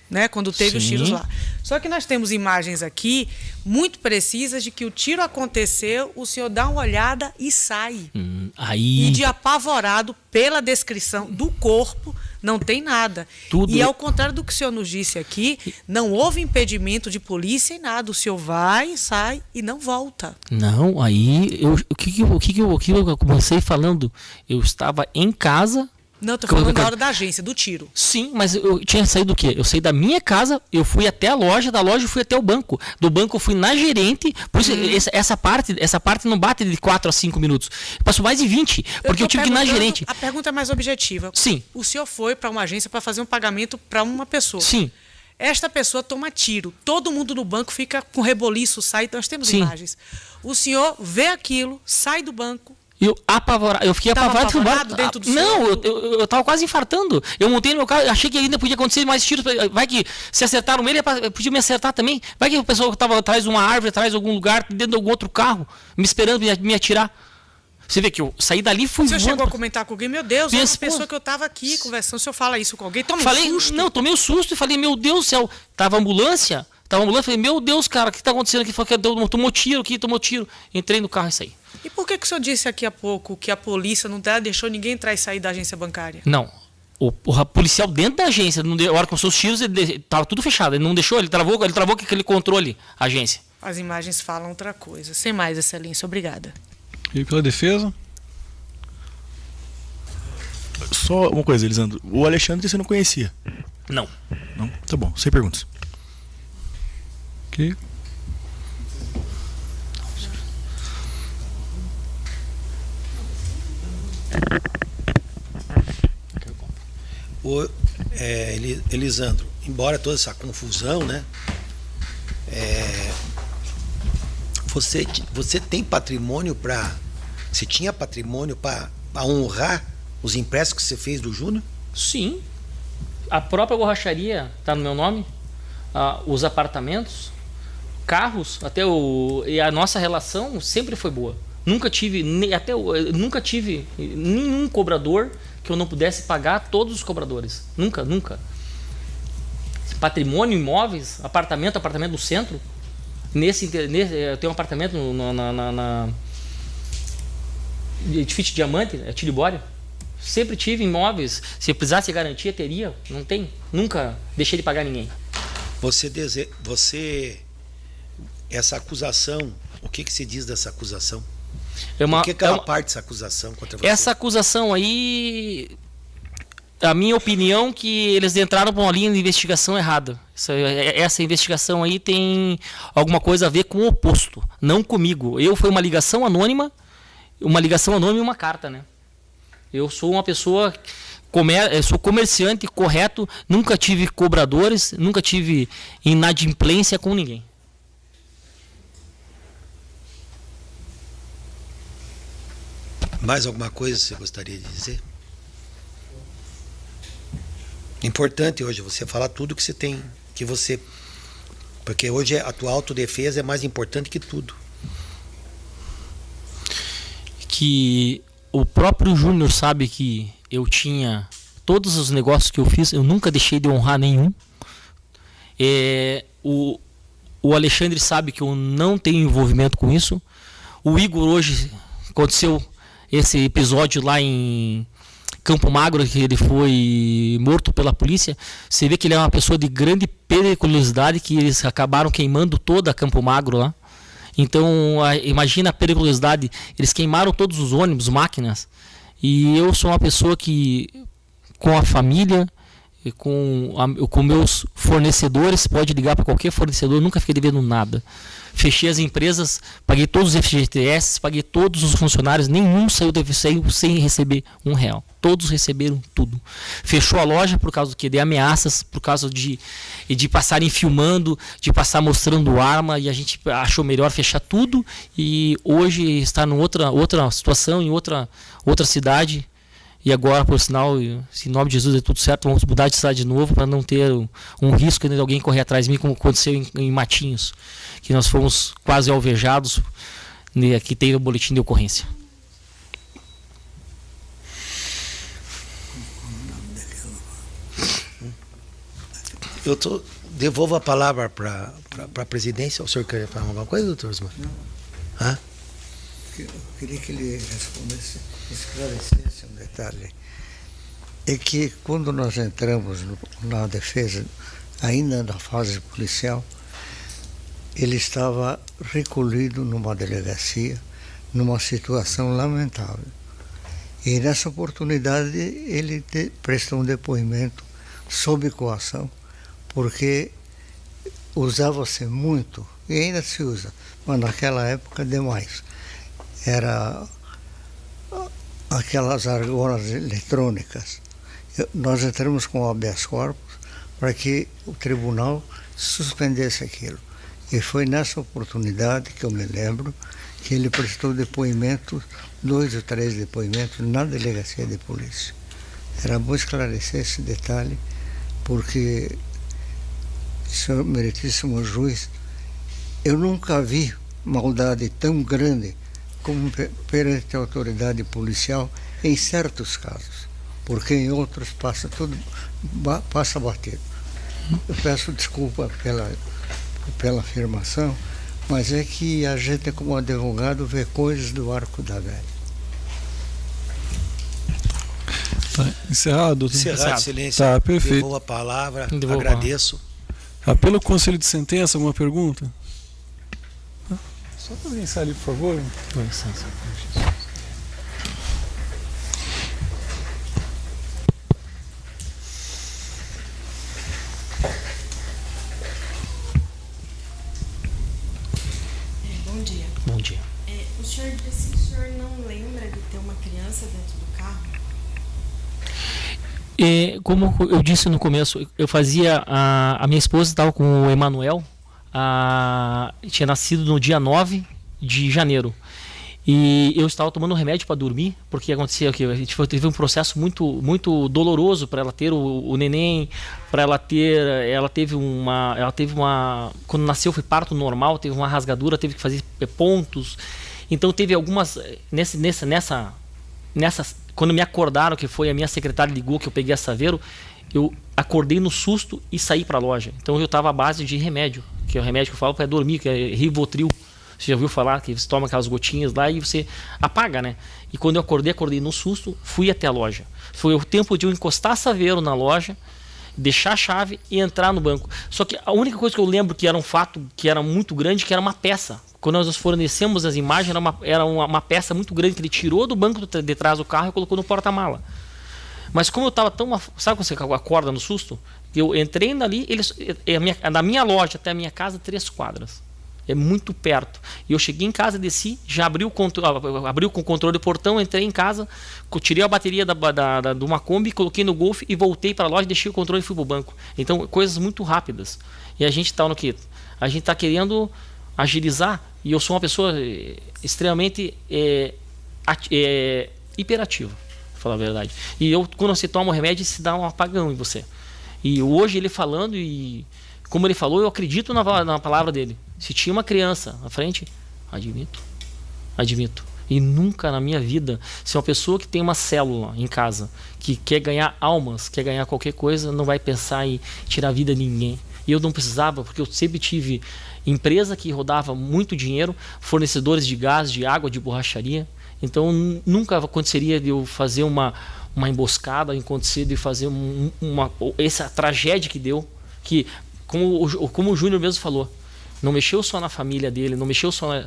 Né, quando teve os Sim. tiros lá. Só que nós temos imagens aqui muito precisas de que o tiro aconteceu, o senhor dá uma olhada e sai. Aí... E de apavorado pela descrição do corpo, não tem nada. Tudo. E ao contrário do que o senhor nos disse aqui, não houve impedimento de polícia e nada. O senhor vai, sai e não volta. Não, aí o que eu comecei falando? Eu estava em casa. Não, estou falando na hora da agência, do tiro. Sim, mas eu tinha saído do quê? Eu saí da minha casa, eu fui até a loja, da loja eu fui até o banco. Do banco eu fui na gerente, por isso essa parte não bate de 4 a 5 minutos. Passou mais de 20, porque eu tô tive que ir na perguntando- gerente. A pergunta é mais objetiva. Sim. O senhor foi para uma agência para fazer um pagamento para uma pessoa. Sim. Esta pessoa toma tiro. Todo mundo no banco fica com reboliço, sai. Nós temos Sim. imagens. O senhor vê aquilo, sai do banco. Eu fiquei Tava apavorado. apavorado dentro do Não, seu- eu tava quase infartando. Eu montei no meu carro, achei que ainda podia acontecer mais tiros. Vai que se acertaram ele, podia me acertar também. Vai que o pessoal estava atrás de uma árvore, atrás de algum lugar, dentro de algum outro carro, me esperando me atirar. Você vê que eu saí dali e fui O senhor chegou voando. a comentar com alguém, meu Deus, Minha é uma esposa. pessoa que eu estava aqui conversando, o senhor fala isso com alguém, toma Falei, um susto. não, tomei um susto e falei, meu Deus do céu, tava ambulância, falei, meu Deus, cara, o que tá acontecendo aqui? Falei, tomou tiro. Entrei no carro e saí. E por que o senhor disse aqui há pouco que a polícia não deixou ninguém entrar e sair da agência bancária? Não. O policial dentro da agência, a hora que começou os tiros, tava tudo fechado. Ele não deixou, ele travou com aquele controle, a agência. As imagens falam outra coisa. Sem mais, excelência, obrigada. E pela defesa? Só uma coisa, Elisandro. O Alexandre você não conhecia? Não. Não? Tá bom, sem perguntas. Ok. Elisandro, embora toda essa confusão, né? Você tem patrimônio para... Você tinha patrimônio para honrar os empréstimos que você fez do Júnior? Sim. A própria borracharia está no meu nome. Os apartamentos, carros, e a nossa relação sempre foi boa. Nunca tive nenhum cobrador que eu não pudesse pagar todos os cobradores. Nunca. Patrimônio, imóveis, apartamento no centro. Eu tenho um apartamento edifício de diamante, é Tilibório. Sempre tive imóveis. Se eu precisasse de garantia, teria. Não tem. Nunca deixei de pagar ninguém. Essa acusação, o que se diz dessa acusação? É uma, o que ela parte dessa acusação contra você? Essa acusação aí, a minha opinião, que eles entraram por uma linha de investigação errada. Essa investigação aí tem alguma coisa a ver com o oposto, não comigo. Foi uma ligação anônima e uma carta, né? Eu sou uma pessoa, eu sou comerciante correto, nunca tive cobradores, nunca tive inadimplência com ninguém. Mais alguma coisa você gostaria de dizer? Importante hoje você falar tudo que você tem, porque hoje a tua autodefesa é mais importante que tudo. Que o próprio Júnior sabe que eu tinha todos os negócios que eu fiz, eu nunca deixei de honrar nenhum. O Alexandre sabe que eu não tenho envolvimento com isso. O Igor, hoje aconteceu esse episódio lá em Campo Magro, que ele foi morto pela polícia. Você vê que ele é uma pessoa de grande periculosidade, que eles acabaram queimando toda Campo Magro lá. Então, imagina a periculosidade. Eles queimaram todos os ônibus, máquinas. E eu sou uma pessoa que, com a família, com meus fornecedores, pode ligar para qualquer fornecedor, nunca fiquei devendo nada. Fechei as empresas, paguei todos os FGTS, paguei todos os funcionários, nenhum saiu sem receber R$1. Todos receberam tudo. Fechou a loja por causa de ameaças, por causa de passarem filmando, de passar mostrando arma, e a gente achou melhor fechar tudo, e hoje está em outra situação, em outra cidade. E agora, por sinal, se em nome de Jesus é tudo certo, vamos mudar de cidade de novo para não ter um risco de alguém correr atrás de mim, como aconteceu em Matinhos, que nós fomos quase alvejados, né, que teve o boletim de ocorrência. Devolvo a palavra para a presidência. O senhor quer falar alguma coisa, doutor Osmar? Não. Hã? Eu queria que ele respondesse, esclarecesse um detalhe. É que quando nós entramos na defesa, ainda na fase policial, ele estava recolhido numa delegacia, numa situação lamentável. E nessa oportunidade ele prestou um depoimento sob coação, porque usava-se muito, e ainda se usa, mas naquela época demais. Era aquelas argolas eletrônicas. Nós entramos com o habeas corpus para que o tribunal suspendesse aquilo. E foi nessa oportunidade que eu me lembro que ele prestou depoimento, 2 ou 3 depoimentos na delegacia de polícia. Era bom esclarecer esse detalhe, porque, senhor meritíssimo juiz, eu nunca vi maldade tão grande como perante a autoridade policial em certos casos, porque em outros passa batido. Eu peço desculpa pela afirmação, mas é que a gente, como advogado, vê coisas do arco da velha. Tá encerrado, doutor? Encerrado, silêncio. Tá, perfeito. Devolvo a palavra, agradeço. Pelo conselho de sentença, alguma pergunta? Só providenciar ali, por favor. Com licença. Bom dia. Bom dia. O senhor disse que o senhor não lembra de ter uma criança dentro do carro? Como eu disse no começo, eu fazia. A minha esposa estava com o Emanuel, tinha nascido no dia 9 de janeiro. E eu estava tomando remédio para dormir, porque acontecia que a gente teve um processo muito, muito doloroso para ela ter o neném, para ela teve uma, quando nasceu foi parto normal, teve uma rasgadura, teve que fazer pontos. Então teve algumas quando me acordaram, que foi a minha secretária ligou, que eu peguei a Saveiro, eu acordei no susto e saí para a loja. Então eu estava à base de remédio, que é o remédio que eu falo para dormir, que é Rivotril. Você já ouviu falar que você toma aquelas gotinhas lá e você apaga, né? E quando eu acordei no susto, fui até a loja. Foi o tempo de eu encostar saveiro na loja, deixar a chave e entrar no banco. Só que a única coisa que eu lembro que era um fato que era muito grande, que era uma peça. Quando nós fornecemos as imagens, era uma peça muito grande que ele tirou do banco de trás do carro e colocou no porta-mala. Mas como eu estava tão... Sabe quando você acorda no susto? Eu entrei ali, da minha loja até a minha casa, 3 quadras. É muito perto. E eu cheguei em casa, desci, já abriu com o controle do portão, entrei em casa, tirei a bateria de uma Kombi, coloquei no Golf e voltei para a loja, deixei o controle e fui para o banco. Então, coisas muito rápidas. E a gente está no quê? A gente está querendo agilizar, e eu sou uma pessoa extremamente hiperativa, para falar a verdade. E quando você toma o remédio, se dá um apagão em você. E hoje ele falando, e como ele falou, eu acredito na palavra dele. Se tinha uma criança na frente, admito. E nunca na minha vida, se uma pessoa que tem uma célula em casa, que quer ganhar almas, quer ganhar qualquer coisa, não vai pensar em tirar a vida de ninguém. E eu não precisava, porque eu sempre tive empresa que rodava muito dinheiro, fornecedores de gás, de água, de borracharia. Então nunca aconteceria de eu fazer uma emboscada, acontecer de fazer essa tragédia que deu, que como o Júnior mesmo falou, não mexeu só na família dele, não mexeu só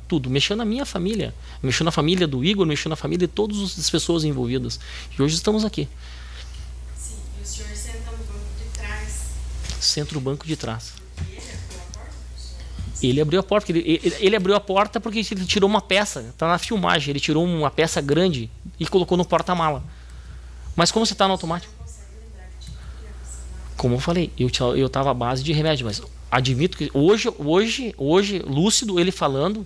tudo, mexeu na minha família, mexeu na família do Igor, mexeu na família de todas as pessoas envolvidas. E hoje estamos aqui. Sim, e o senhor senta no banco de trás. Senta no banco de trás. Ele abriu a porta porque ele abriu a porta porque ele tirou uma peça, está na filmagem, ele tirou uma peça grande e colocou no porta-mala. Mas como você está no automático? Como eu falei, eu estava à base de remédio, mas admito que hoje, lúcido, ele falando,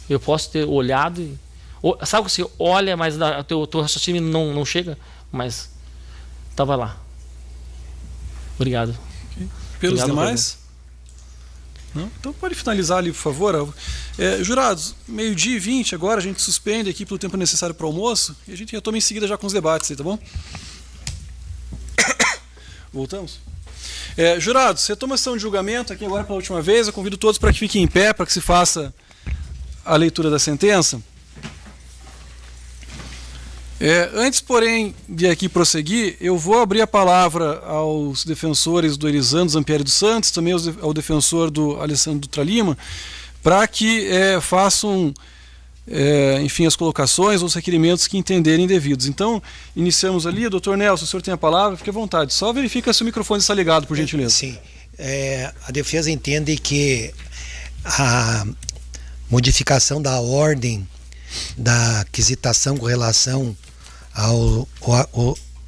eu posso ter olhado e... Sabe que você olha, mas o teu raciocínio não chega? Mas estava lá. Obrigado. Okay. Pelos Obrigado, demais? Não? Então pode finalizar ali, por favor. Jurados, 12h20, agora a gente suspende aqui pelo tempo necessário para o almoço e a gente retoma em seguida já com os debates aí, tá bom? Voltamos? Jurados, retoma a sessão de julgamento aqui agora pela última vez. Eu convido todos para que fiquem em pé, para que se faça a leitura da sentença. Antes, porém, de aqui prosseguir, eu vou abrir a palavra aos defensores do Elisandro Zampieri dos Santos, também ao defensor do Alessandro Dutra Lima, para que façam, enfim, as colocações ou os requerimentos que entenderem devidos. Então, iniciamos ali. Doutor Nelson, o senhor tem a palavra, fique à vontade. Só verifica se o microfone está ligado, por gentileza. Sim. A defesa entende que a modificação da ordem da aquisitação com relação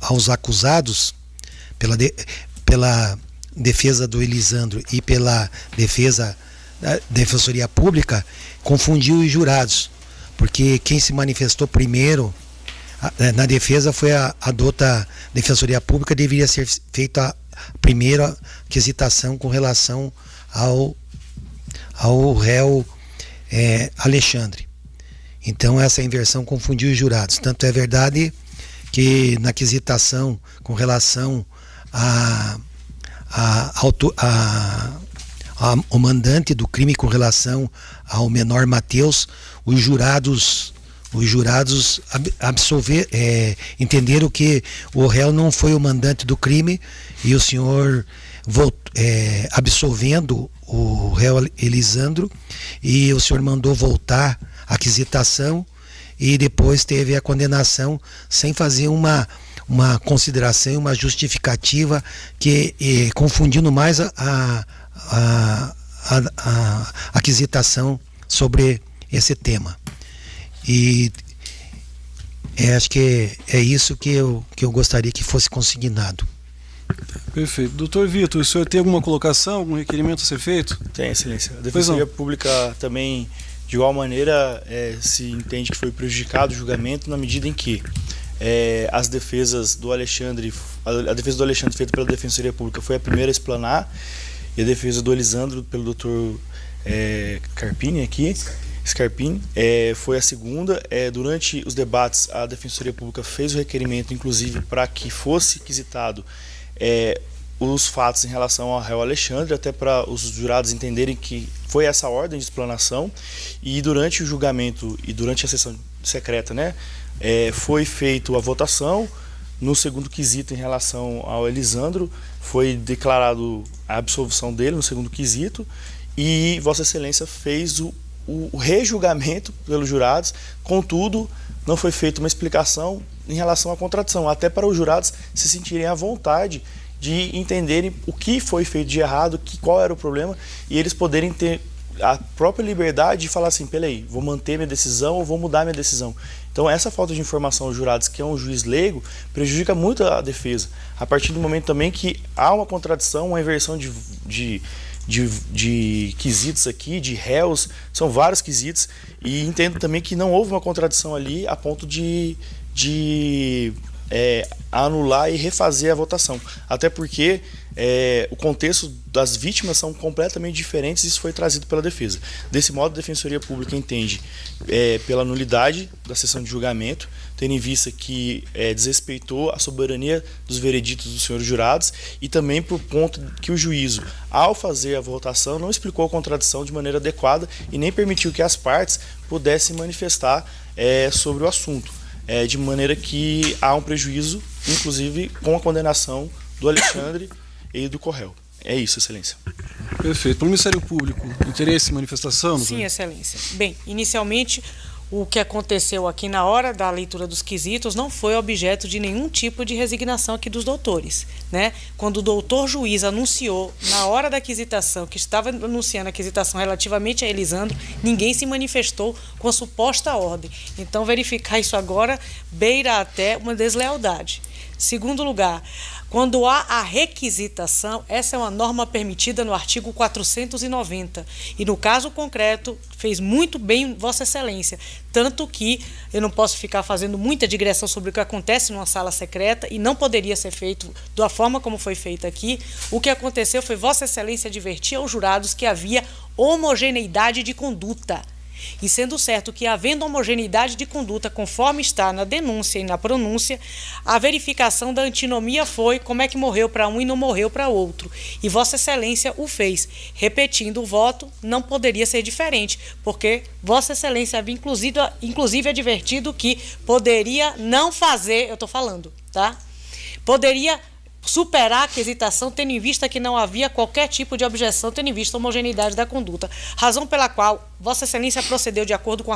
aos acusados pela defesa do Elisandro e pela defesa da Defensoria Pública confundiu os jurados, porque quem se manifestou primeiro na defesa foi a dota Defensoria Pública, deveria ser feita a primeira aquisitação com relação ao réu Alexandre. Então essa inversão confundiu os jurados. Tanto é verdade que na aquisitação com relação ao mandante do crime com relação ao menor Mateus, os jurados entenderam que o réu não foi o mandante do crime e o senhor absolvendo o réu Elisandro, e o senhor mandou voltar a aquisitação e depois teve a condenação sem fazer uma consideração, uma justificativa, que confundindo mais a aquisitação sobre esse tema. E acho que é isso que eu gostaria que fosse consignado. Perfeito. Doutor Vitor, o senhor tem alguma colocação, algum requerimento a ser feito? Tem, excelência. A Defensoria Pública também, de igual maneira, se entende que foi prejudicado o julgamento na medida em que as defesas do Alexandre, a defesa do Alexandre feita pela Defensoria Pública foi a primeira a explanar, e a defesa do Elisandro pelo doutor Scarpini foi a segunda. Durante os debates, a Defensoria Pública fez o requerimento, inclusive, para que fosse quisitado os fatos em relação ao réu Alexandre, até para os jurados entenderem que foi essa ordem de explanação, e durante o julgamento e durante a sessão secreta, né, foi feita a votação. No segundo quesito, em relação ao Elisandro, foi declarado a absolvição dele no segundo quesito, e Vossa Excelência fez o rejulgamento pelos jurados. Contudo, não foi feita uma explicação em relação à contradição, até para os jurados se sentirem à vontade de entenderem o que foi feito de errado, qual era o problema, e eles poderem ter a própria liberdade de falar assim, peraí, vou manter minha decisão ou vou mudar minha decisão. Então essa falta de informação aos jurados, que é um juiz leigo, prejudica muito a defesa. A partir do momento também que há uma contradição, uma inversão de quesitos aqui, de réus, são vários quesitos, e entendo também que não houve uma contradição ali a ponto de anular e refazer a votação. Até porque o contexto das vítimas são completamente diferentes, e isso foi trazido pela defesa. Desse modo, a Defensoria Pública entende pela nulidade da sessão de julgamento, tendo em vista que desrespeitou a soberania dos vereditos dos senhores jurados, e também por conta que o juízo, ao fazer a votação, não explicou a contradição de maneira adequada e nem permitiu que as partes pudessem manifestar sobre o assunto, de maneira que há um prejuízo, inclusive com a condenação do Alexandre e do Corréu. É isso, Excelência. Perfeito. Para o Ministério Público, interesse em manifestação? Sim, Excelência. Bem, inicialmente, o que aconteceu aqui na hora da leitura dos quesitos não foi objeto de nenhum tipo de resignação aqui dos doutores, né? Quando o doutor juiz anunciou, na hora da quisitação, que estava anunciando a quisitação relativamente a Elisandro, ninguém se manifestou com a suposta ordem. Então, verificar isso agora beira até uma deslealdade. Segundo lugar, quando há a requisitação, essa é uma norma permitida no artigo 490. E no caso concreto, fez muito bem Vossa Excelência. Tanto que eu não posso ficar fazendo muita digressão sobre o que acontece numa sala secreta, e não poderia ser feito da forma como foi feito aqui. O que aconteceu foi Vossa Excelência advertir aos jurados que havia homogeneidade de conduta. E sendo certo que, havendo homogeneidade de conduta conforme está na denúncia e na pronúncia, a verificação da antinomia foi como é que morreu para um e não morreu para outro. E Vossa Excelência o fez. Repetindo o voto, não poderia ser diferente, porque Vossa Excelência havia inclusive advertido que poderia não fazer, eu estou falando, tá? Poderia superar a quisitação, tendo em vista que não havia qualquer tipo de objeção, tendo em vista a homogeneidade da conduta. Razão pela qual Vossa Excelência procedeu de acordo com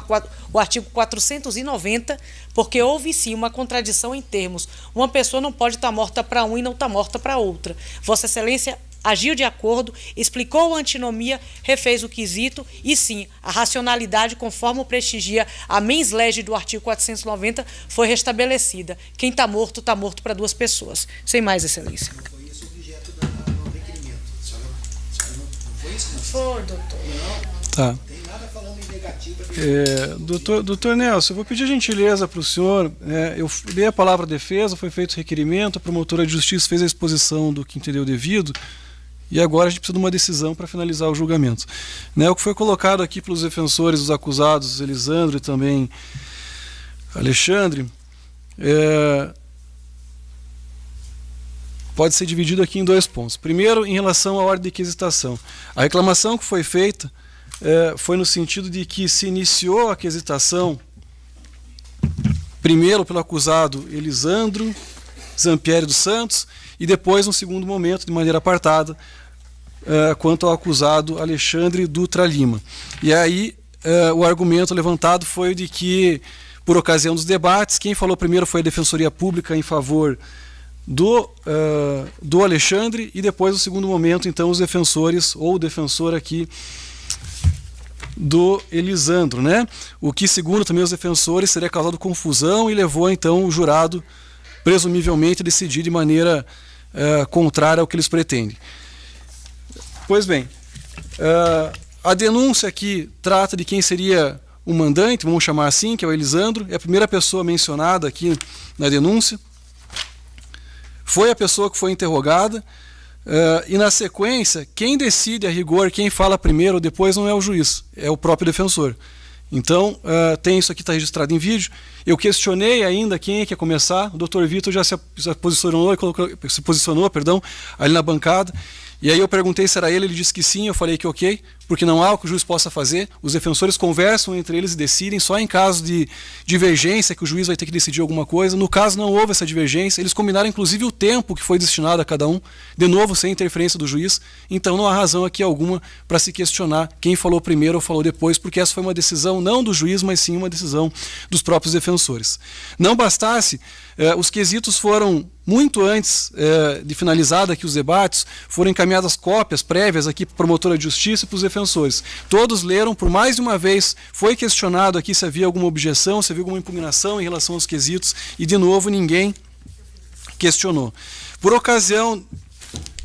o artigo 490, porque houve sim uma contradição em termos. Uma pessoa não pode estar morta para um e não estar morta para outra. Vossa Excelência agiu de acordo, explicou a antinomia, refez o quesito, e sim, a racionalidade, conforme o prestigia a mens lege do artigo 490, foi restabelecida. Quem está morto para duas pessoas. Sem mais, Excelência. Não foi isso o objeto do requerimento. A senhora não foi isso? Não foi, doutor. Não, Tá. não tem nada falando em negativo. Doutor Nelson, eu vou pedir gentileza para o senhor. Eu dei a palavra defesa, foi feito o requerimento, a promotora de justiça fez a exposição do que entendeu devido, e agora a gente precisa de uma decisão para finalizar o julgamento. O que foi colocado aqui pelos defensores dos acusados, Elisandro e também Alexandre, pode ser dividido aqui em dois pontos. Primeiro, em relação à ordem de quisitação. A reclamação que foi feita foi no sentido de que se iniciou a quisitação primeiro pelo acusado Elisandro Zampieri dos Santos, e depois, no segundo momento, de maneira apartada, quanto ao acusado Alexandre Dutra Lima. E aí o argumento levantado foi o de que, por ocasião dos debates, quem falou primeiro foi a Defensoria Pública em favor do Alexandre, e depois, no segundo momento, então, os defensores, ou o defensor aqui do Elisandro, né? O que, segundo também os defensores, seria causado confusão e levou, então, o jurado, presumivelmente, a decidir de maneira contrária ao que eles pretendem. Pois bem, a denúncia aqui trata de quem seria o mandante, vamos chamar assim, que é o Elisandro, é a primeira pessoa mencionada aqui na denúncia, foi a pessoa que foi interrogada, e na sequência, quem decide a rigor, quem fala primeiro ou depois, não é o juiz, é o próprio defensor. Então, tem isso aqui, está registrado em vídeo. Eu questionei ainda quem é que ia começar. O Dr. Vitor já se posicionou, ali na bancada. E aí eu perguntei se era ele disse que sim, eu falei que ok, porque não há o que o juiz possa fazer. Os defensores conversam entre eles e decidem, só em caso de divergência que o juiz vai ter que decidir alguma coisa. No caso não houve essa divergência, eles combinaram inclusive o tempo que foi destinado a cada um, de novo sem interferência do juiz. Então não há razão aqui alguma para se questionar quem falou primeiro ou falou depois, porque essa foi uma decisão não do juiz, mas sim uma decisão dos próprios defensores. Não bastasse, os quesitos foram muito antes de finalizar aqui os debates, foram encaminhadas cópias prévias aqui para a promotora de justiça e para os defensores. Todos leram, por mais de uma vez, foi questionado aqui se havia alguma objeção, se havia alguma impugnação em relação aos quesitos, e de novo ninguém questionou. Por ocasião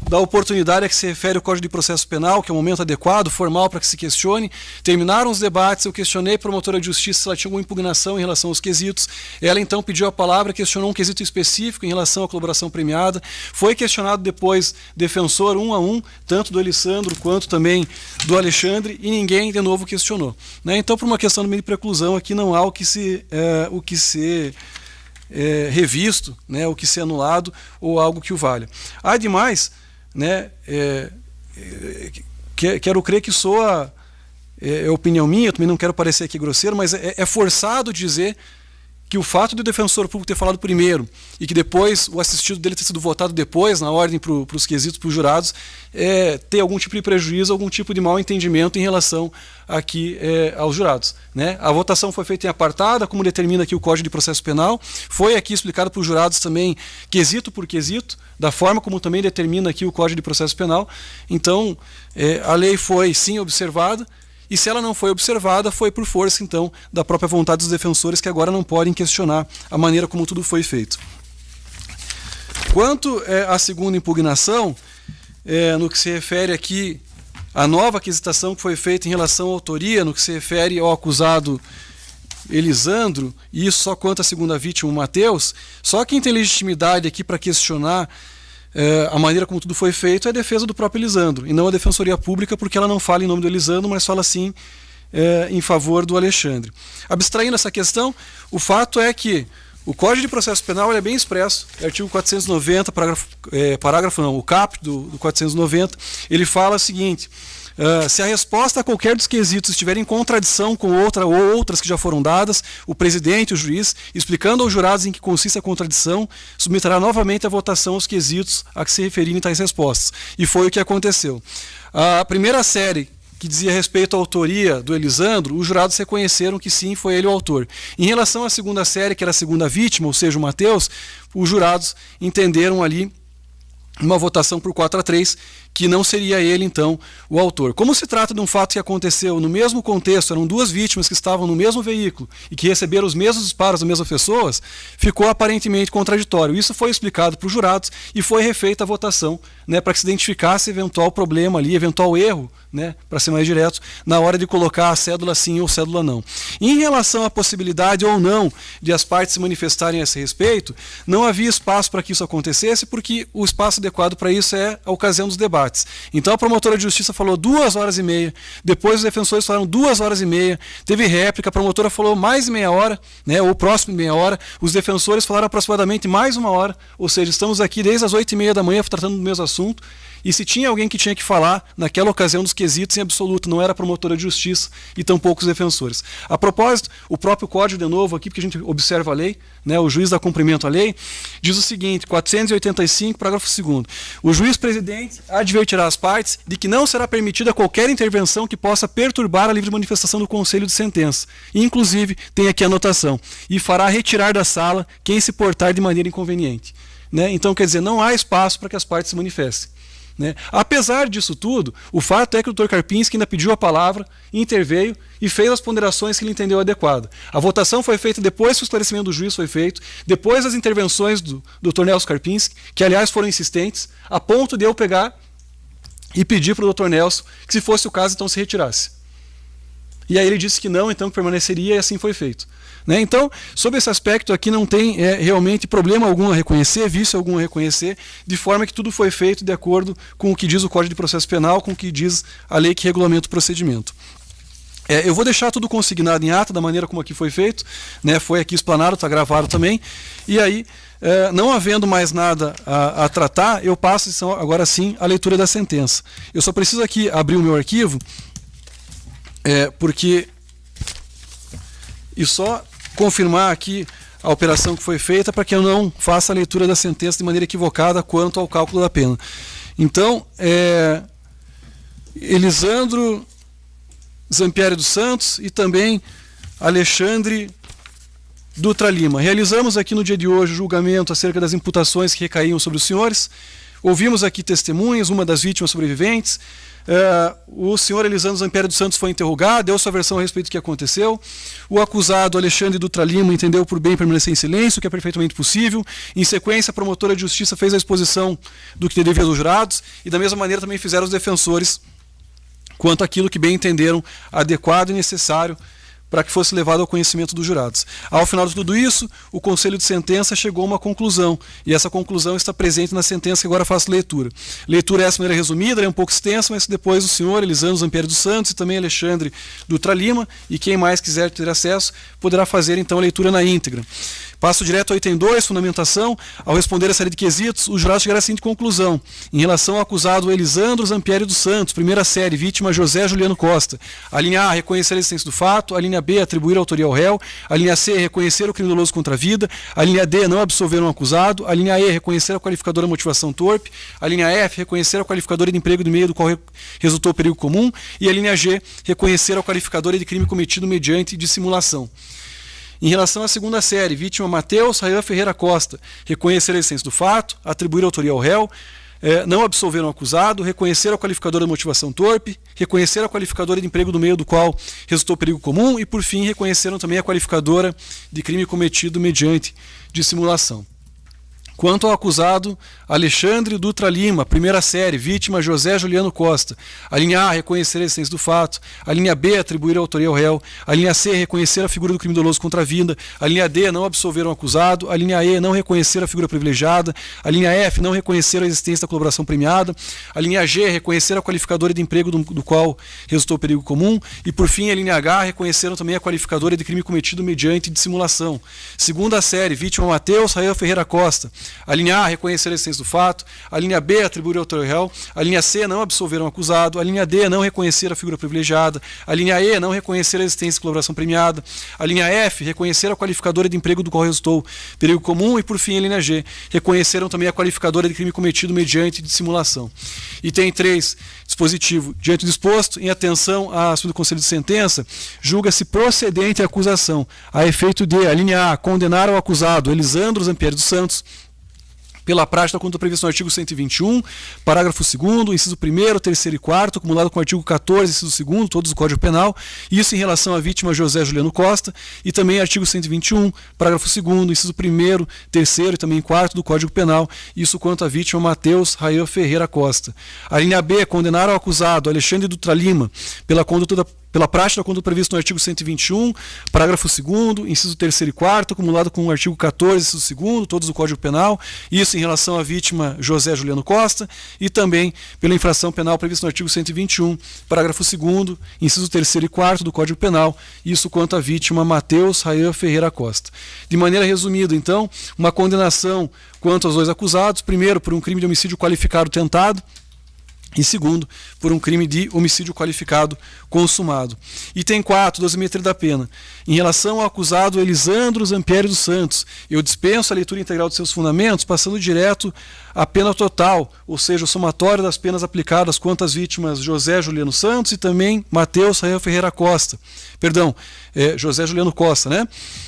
da oportunidade a que se refere o Código de Processo Penal, que é o momento adequado, formal, para que se questione. Terminaram os debates, eu questionei a promotora de justiça se ela tinha alguma impugnação em relação aos quesitos. Ela então pediu a palavra, questionou um quesito específico em relação à colaboração premiada. Foi questionado depois defensor um a um, tanto do Elisandro quanto também do Alexandre, e ninguém de novo questionou. Né? Então, por uma questão de preclusão, aqui não há o que ser revisto, né, o que ser anulado ou algo que o valha. Ademais, né, quero crer que soa, é opinião minha, eu também não quero parecer aqui grosseiro, mas é forçado dizer que o fato do defensor público ter falado primeiro e que depois o assistido dele ter sido votado depois, na ordem para os quesitos, para os jurados, ter algum tipo de prejuízo, algum tipo de mal entendimento em relação aqui aos jurados. Né? A votação foi feita em apartada, como determina aqui o Código de Processo Penal, foi aqui explicado para os jurados também, quesito por quesito, da forma como também determina aqui o Código de Processo Penal. Então, a lei foi sim observada, e se ela não foi observada, foi por força, então, da própria vontade dos defensores, que agora não podem questionar a maneira como tudo foi feito. Quanto à segunda impugnação, no que se refere aqui à nova quesitação que foi feita em relação à autoria, no que se refere ao acusado Elisandro, e isso só quanto à segunda vítima, o Mateus, só quem tem legitimidade aqui para questionar a maneira como tudo foi feito é a defesa do próprio Elisandro, e não a Defensoria Pública, porque ela não fala em nome do Elisandro, mas fala sim em favor do Alexandre. Abstraindo essa questão, o fato é que o Código de Processo Penal é bem expresso, artigo 490, parágrafo não, o caput do 490, ele fala o seguinte: se a resposta a qualquer dos quesitos estiver em contradição com outra ou outras que já foram dadas, o presidente, o juiz, explicando aos jurados em que consiste a contradição, submeterá novamente à votação os quesitos a que se referirem tais respostas. E foi o que aconteceu. A primeira série, que dizia respeito à autoria do Elisandro, os jurados reconheceram que sim, foi ele o autor. Em relação à segunda série, que era a segunda vítima, ou seja, o Mateus, os jurados entenderam ali uma votação por 4-3, que não seria ele, então, o autor. Como se trata de um fato que aconteceu no mesmo contexto, eram duas vítimas que estavam no mesmo veículo e que receberam os mesmos disparos das mesmas pessoas, ficou aparentemente contraditório. Isso foi explicado para os jurados e foi refeita a votação, né, para que se identificasse eventual problema ali, eventual erro, né, para ser mais direto, na hora de colocar a cédula sim ou cédula não. Em relação à possibilidade ou não de as partes se manifestarem a esse respeito, não havia espaço para que isso acontecesse, porque o espaço adequado para isso é a ocasião dos debates. Então a promotora de justiça falou 2h30, depois os defensores falaram 2h30, teve réplica, a promotora falou mais de meia hora, né, ou próximo de meia hora, os defensores falaram aproximadamente mais uma hora, ou seja, estamos aqui desde as 8h30 da manhã tratando do mesmo assunto. E se tinha alguém que tinha que falar naquela ocasião dos quesitos, em absoluto, não era a promotora de justiça e tampouco os defensores. A propósito, o próprio código, de novo, aqui, porque a gente observa a lei, né, o juiz dá cumprimento à lei, diz o seguinte, 485, parágrafo 2º. O juiz presidente advertirá as partes de que não será permitida qualquer intervenção que possa perturbar a livre manifestação do conselho de sentença. E, inclusive, tem aqui a anotação, e fará retirar da sala quem se portar de maneira inconveniente. Né? Então, quer dizer, não há espaço para que as partes se manifestem. Né? Apesar disso tudo, o fato é que o Dr. Karpinski ainda pediu a palavra, interveio e fez as ponderações que ele entendeu adequada. A votação foi feita depois que o esclarecimento do juiz foi feito, depois das intervenções do Dr. Nelson Karpinski, que aliás foram insistentes, a ponto de eu pegar e pedir para o Dr. Nelson que, se fosse o caso, então se retirasse. E aí ele disse que não, então que permaneceria, e assim foi feito. Né? Então, sobre esse aspecto aqui não tem realmente problema algum a reconhecer, vício algum a reconhecer, de forma que tudo foi feito de acordo com o que diz o Código de Processo Penal, com o que diz a lei que regulamenta o procedimento. Eu vou deixar tudo consignado em ata, da maneira como aqui foi feito, né? Foi aqui explanado, está gravado também. E aí, não havendo mais nada a tratar, eu passo então, agora sim a leitura da sentença. Eu só preciso aqui abrir o meu arquivo, porque... E só confirmar aqui a operação que foi feita para que eu não faça a leitura da sentença de maneira equivocada quanto ao cálculo da pena. Então, Elisandro Zampieri dos Santos e também Alexandre Dutra Lima. Realizamos aqui no dia de hoje o julgamento acerca das imputações que recaíam sobre os senhores. Ouvimos aqui testemunhas, uma das vítimas sobreviventes. O senhor Elisandro Zampieri dos Santos foi interrogado, deu sua versão a respeito do que aconteceu. O acusado Alexandre Dutra Lima entendeu por bem permanecer em silêncio, o que é perfeitamente possível. Em sequência, a promotora de justiça fez a exposição do que devia aos jurados e da mesma maneira também fizeram os defensores quanto àquilo que bem entenderam adequado e necessário para que fosse levado ao conhecimento dos jurados. Ao final de tudo isso, o Conselho de Sentença chegou a uma conclusão, e essa conclusão está presente na sentença que agora faço leitura. Leitura essa maneira resumida, é um pouco extensa, mas depois o senhor Elisandro Zampieri dos Santos e também Alexandre Dutra Lima, e quem mais quiser ter acesso, poderá fazer então a leitura na íntegra. Passo direto ao item 2, fundamentação. Ao responder a série de quesitos, os jurados chegaram à seguinte conclusão. Em relação ao acusado Elisandro Zampieri dos Santos, primeira série, vítima José Juliano Costa. A linha A, reconhecer a existência do fato. A linha B, atribuir a autoria ao réu. A linha C, reconhecer o crime doloso contra a vida. A linha D, não absolver um acusado. A linha E, reconhecer a qualificadora motivação torpe. A linha F, reconhecer a qualificadora de emprego do meio do qual resultou perigo comum. E a linha G, reconhecer a qualificadora de crime cometido mediante dissimulação. Em relação à segunda série, vítima Matheus Rayan Ferreira Costa, reconhecer a existência do fato, atribuir a autoria ao réu, não absolver um acusado, reconhecer a qualificadora de motivação torpe, reconhecer a qualificadora de emprego do meio do qual resultou perigo comum e, por fim, reconheceram também a qualificadora de crime cometido mediante dissimulação. Quanto ao acusado Alexandre Dutra Lima, primeira série, vítima José Juliano Costa. A linha A, reconhecer a existência do fato. A linha B, atribuir a autoria ao réu. A linha C, reconhecer a figura do crime doloso contra a vida. A linha D, não absolver um acusado. A linha E, não reconhecer a figura privilegiada. A linha F, não reconhecer a existência da colaboração premiada. A linha G, reconhecer a qualificadora de emprego do qual resultou perigo comum. E, por fim, a linha H, reconheceram também a qualificadora de crime cometido mediante dissimulação. Segunda série, vítima Matheus Rayan Ferreira Costa. A linha A, reconhecer a existência do fato. A linha B, atribuir a autoria ao réu. A linha C, não absolver um acusado. A linha D, não reconhecer a figura privilegiada. A linha E, não reconhecer a existência de colaboração premiada. A linha F, reconhecer a qualificadora de emprego do qual resultou perigo comum. E, por fim, a linha G, reconheceram também a qualificadora de crime cometido mediante dissimulação. Item 3, dispositivo. Diante do exposto, em atenção à assunto do Conselho de Sentença, julga-se procedente a acusação, a efeito de, a linha A, condenar ao acusado Elisandro Zampieri dos Santos, pela prática contra previsto no artigo 121, parágrafo 2º, inciso 1º, 3º e 4º, acumulado com o artigo 14, inciso 2º, todos do Código Penal, isso em relação à vítima José Juliano Costa, e também artigo 121, parágrafo 2º, inciso 1º, 3º e também 4º do Código Penal, isso quanto à vítima Matheus Rayan Ferreira Costa. A linha B, condenar ao acusado Alexandre Dutra Lima pela prática quando previsto no artigo 121, parágrafo 2º, inciso 3º e 4º, acumulado com o artigo 14, inciso 2º, todos do Código Penal, isso em relação à vítima José Juliano Costa, e também pela infração penal prevista no artigo 121, parágrafo 2º, inciso 3º e 4º do Código Penal, isso quanto à vítima Matheus Rayan Ferreira Costa. De maneira resumida, então, uma condenação quanto aos dois acusados, primeiro por um crime de homicídio qualificado tentado, e segundo, por um crime de homicídio qualificado consumado. Item 4, dosimetria da pena. Em relação ao acusado Elisandro Zampieri dos Santos, eu dispenso a leitura integral de seus fundamentos, passando direto à pena total, ou seja, o somatório das penas aplicadas quanto às vítimas José Juliano Santos e também Matheus Rayan Ferreira Costa. Perdão, José Juliano Costa, né?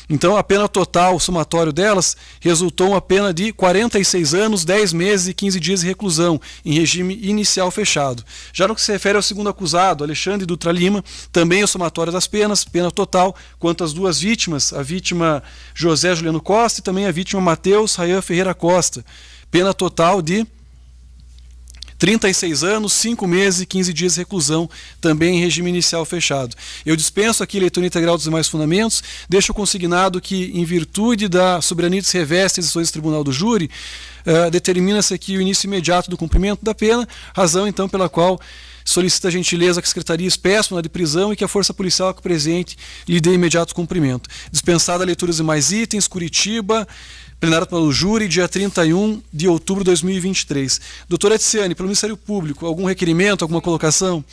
Então, a pena total, o somatório delas, resultou uma pena de 46 anos, 10 meses e 15 dias de reclusão, em regime inicial fechado. Já no que se refere ao segundo acusado, Alexandre Dutra Lima, também o somatório das penas, pena total, quanto às duas vítimas, a vítima José Juliano Costa e também a vítima Matheus Rayan Ferreira Costa. Pena total de 36 anos, 5 meses e 15 dias de reclusão, também em regime inicial fechado. Eu dispenso aqui a leitura integral dos demais fundamentos, deixo consignado que, em virtude da soberania que se reveste as decisões do Tribunal do Júri, determina-se aqui o início imediato do cumprimento da pena, razão então pela qual solicita a gentileza que a Secretaria espeça mandado de prisão e que a Força Policial que presente lhe dê imediato cumprimento. Dispensada a leitura dos demais itens, Curitiba, plenário pelo júri, dia 31 de outubro de 2023. Doutora Tiziane, pelo Ministério Público, algum requerimento, alguma colocação?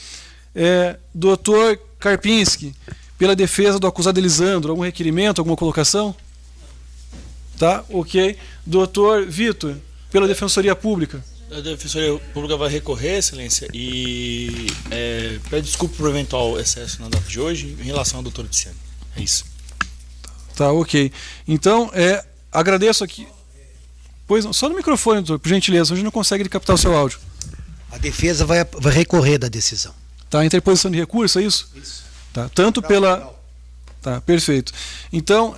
Doutor Karpinski, pela defesa do acusado Elisandro, algum requerimento, alguma colocação? Tá, ok. Doutor Vitor, pela Defensoria Pública. A Defensoria Pública vai recorrer, Excelência, e pede desculpa por eventual excesso na data de hoje em relação ao doutor Tiziane. É isso. Tá, ok. Então, agradeço aqui. Pois não, só no microfone, doutor, por gentileza, hoje não consegue captar o seu áudio. A defesa vai recorrer da decisão. Tá, interposição de recurso, é isso? Isso. Tá, tanto pela... Tá, perfeito. Então,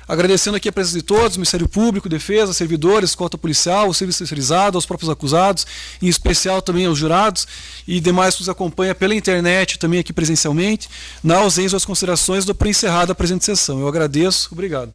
agradecendo aqui a presença de todos, Ministério Público, Defesa, servidores, escolta policial, o serviço especializado, aos próprios acusados, em especial também aos jurados e demais que nos acompanham pela internet, também aqui presencialmente. Na ausência das considerações, dou por encerrada a presente sessão. Eu agradeço, obrigado.